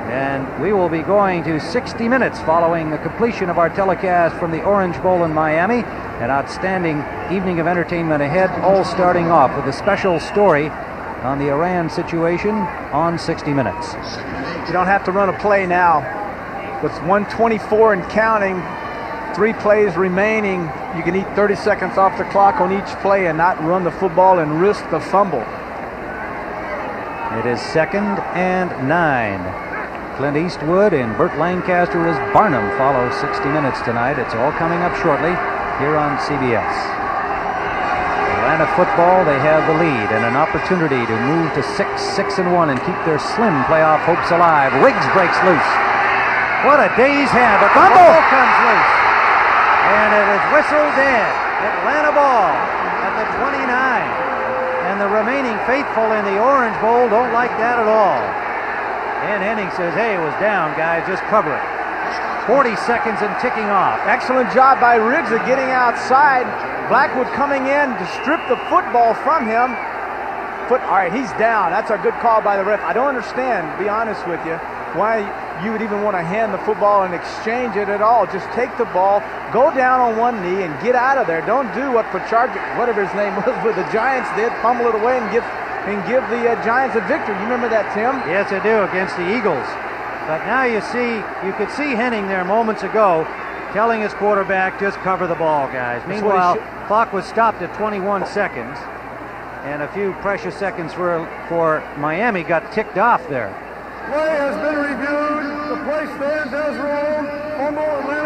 And we will be going to 60 minutes following the completion of our telecast from the Orange Bowl in Miami. An outstanding evening of entertainment ahead, all starting off with a special story on the Iran situation on 60 Minutes. You don't have to run a play now. With 1:24 and counting, 3 plays remaining, you can eat 30 seconds off the clock on each play and not run the football and risk the fumble. It is 2nd and 9. Clint Eastwood and Burt Lancaster as Barnum follow 60 Minutes tonight. It's all coming up shortly here on CBS. Atlanta football, they have the lead and an opportunity to move to 6-1 and keep their slim playoff hopes alive. Riggs breaks loose. What a day he's had, but the ball comes loose. And it is whistled dead. Atlanta ball at the 29. And the remaining faithful in the Orange Bowl don't like that at all. Dan Henning says, hey, it was down, guys, just cover it. 40 seconds and ticking off. Excellent job by Riggs of getting outside. Blackwood coming in to strip the football from him. All right, he's down. That's a good call by the ref. I don't understand, to be honest with you, why you would even want to hand the football and exchange it at all. Just take the ball, go down on one knee, and get out of there. Don't do what whatever his name was, what the Giants did, fumble it away and give the Giants a victory. You remember that, Tim? Yes, I do, against the Eagles. But now you could see Henning there moments ago telling his quarterback, just cover the ball, guys. Meanwhile, clock was stopped at 21 seconds, and a few precious seconds for Miami got ticked off there. Play has been reviewed. The play stands as ruled.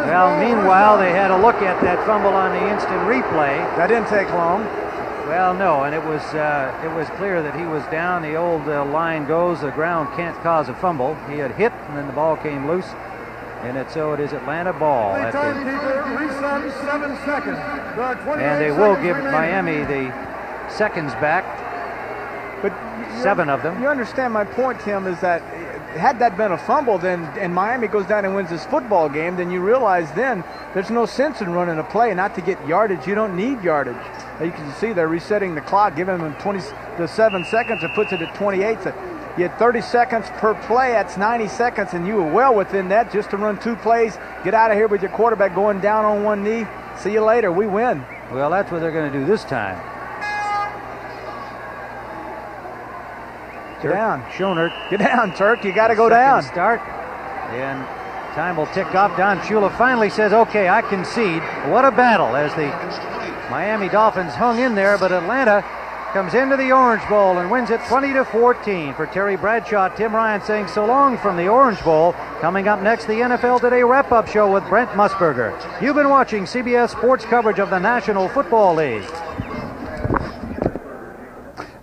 Well, meanwhile, they had a look at that fumble on the instant replay. That didn't take long. Well, no, and it was clear that he was down. The old line goes, the ground can't cause a fumble. He had hit, and then the ball came loose. And so it is Atlanta ball. The timekeeper resets 7 seconds. And they will give Miami the seconds back. But 7 of them. You understand my point, Tim, is that had that been a fumble, and Miami goes down and wins this football game, then you realize then there's no sense in running a play. Not to get yardage. You don't need yardage. You can see they're resetting the clock, giving them 7 seconds. It puts it at 28. So you had 30 seconds per play. That's 90 seconds, and you were well within that just to run 2 plays, get out of here with your quarterback going down on one knee. See you later. We win. Well, that's what they're going to do this time. Get down, Schoenert. Get down, Turk. You got to go down. Start. And time will tick off. Don Shula finally says, okay, I concede. What a battle as the Miami Dolphins hung in there, but Atlanta comes into the Orange Bowl and wins it 20-14. For Terry Bradshaw, Tim Ryan saying so long from the Orange Bowl. Coming up next, the NFL Today wrap-up show with Brent Musburger. You've been watching CBS Sports coverage of the National Football League.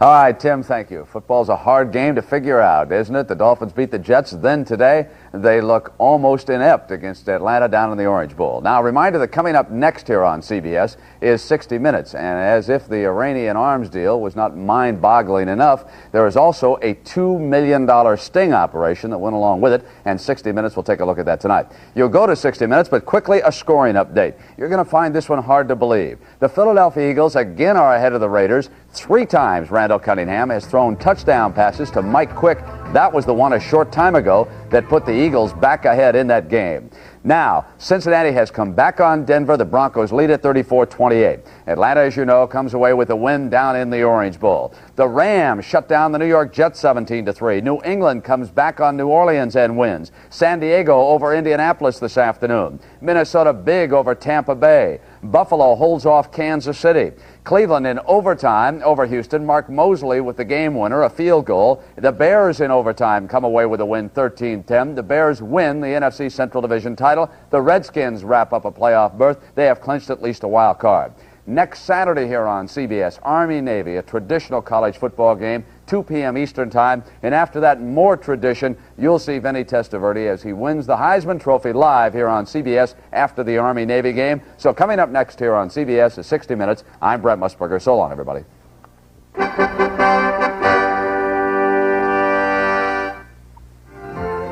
All right, Tim, thank you. Football's a hard game to figure out, isn't it? The Dolphins beat the Jets. Then today, they look almost inept against Atlanta down in the Orange Bowl. Now, a reminder that coming up next here on CBS is 60 Minutes. And as if the Iranian arms deal was not mind-boggling enough, there is also a $2 million sting operation that went along with it, and 60 Minutes will take a look at that tonight. You'll go to 60 Minutes, but quickly a scoring update. You're going to find this one hard to believe. The Philadelphia Eagles again are ahead of the Raiders. 3 times Randall Cunningham has thrown touchdown passes to Mike Quick. That was the one a short time ago that put the Eagles back ahead in that game. Now, Cincinnati has come back on Denver. The Broncos lead at 34-28. Atlanta, as you know, comes away with a win down in the Orange Bowl. The Rams shut down the New York Jets 17-3. New England comes back on New Orleans and wins. San Diego over Indianapolis this afternoon. Minnesota big over Tampa Bay. Buffalo holds off Kansas City. Cleveland in overtime over Houston. Mark Mosley with the game winner, a field goal. The Bears in overtime come away with a win 13-10. The Bears win the NFC Central Division title. The Redskins wrap up a playoff berth. They have clinched at least a wild card. Next Saturday here on CBS, Army-Navy, a traditional college football game, 2 p.m. Eastern Time. And after that, more tradition. You'll see Vinny Testaverde as he wins the Heisman Trophy live here on CBS after the Army-Navy game. So coming up next here on CBS is 60 Minutes. I'm Brent Musburger. So long, everybody.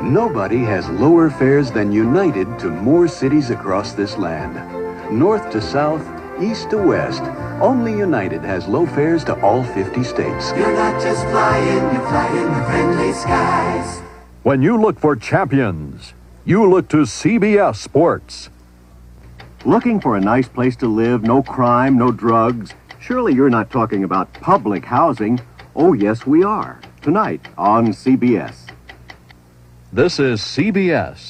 Nobody has lower fares than United to more cities across this land. North to south, east to west, only United has low fares to all 50 states. You're not just flying, you're flying the friendly skies. When you look for champions, you look to CBS Sports. Looking for a nice place to live, no crime, no drugs? Surely you're not talking about public housing. Oh, yes, we are. Tonight on CBS. This is CBS.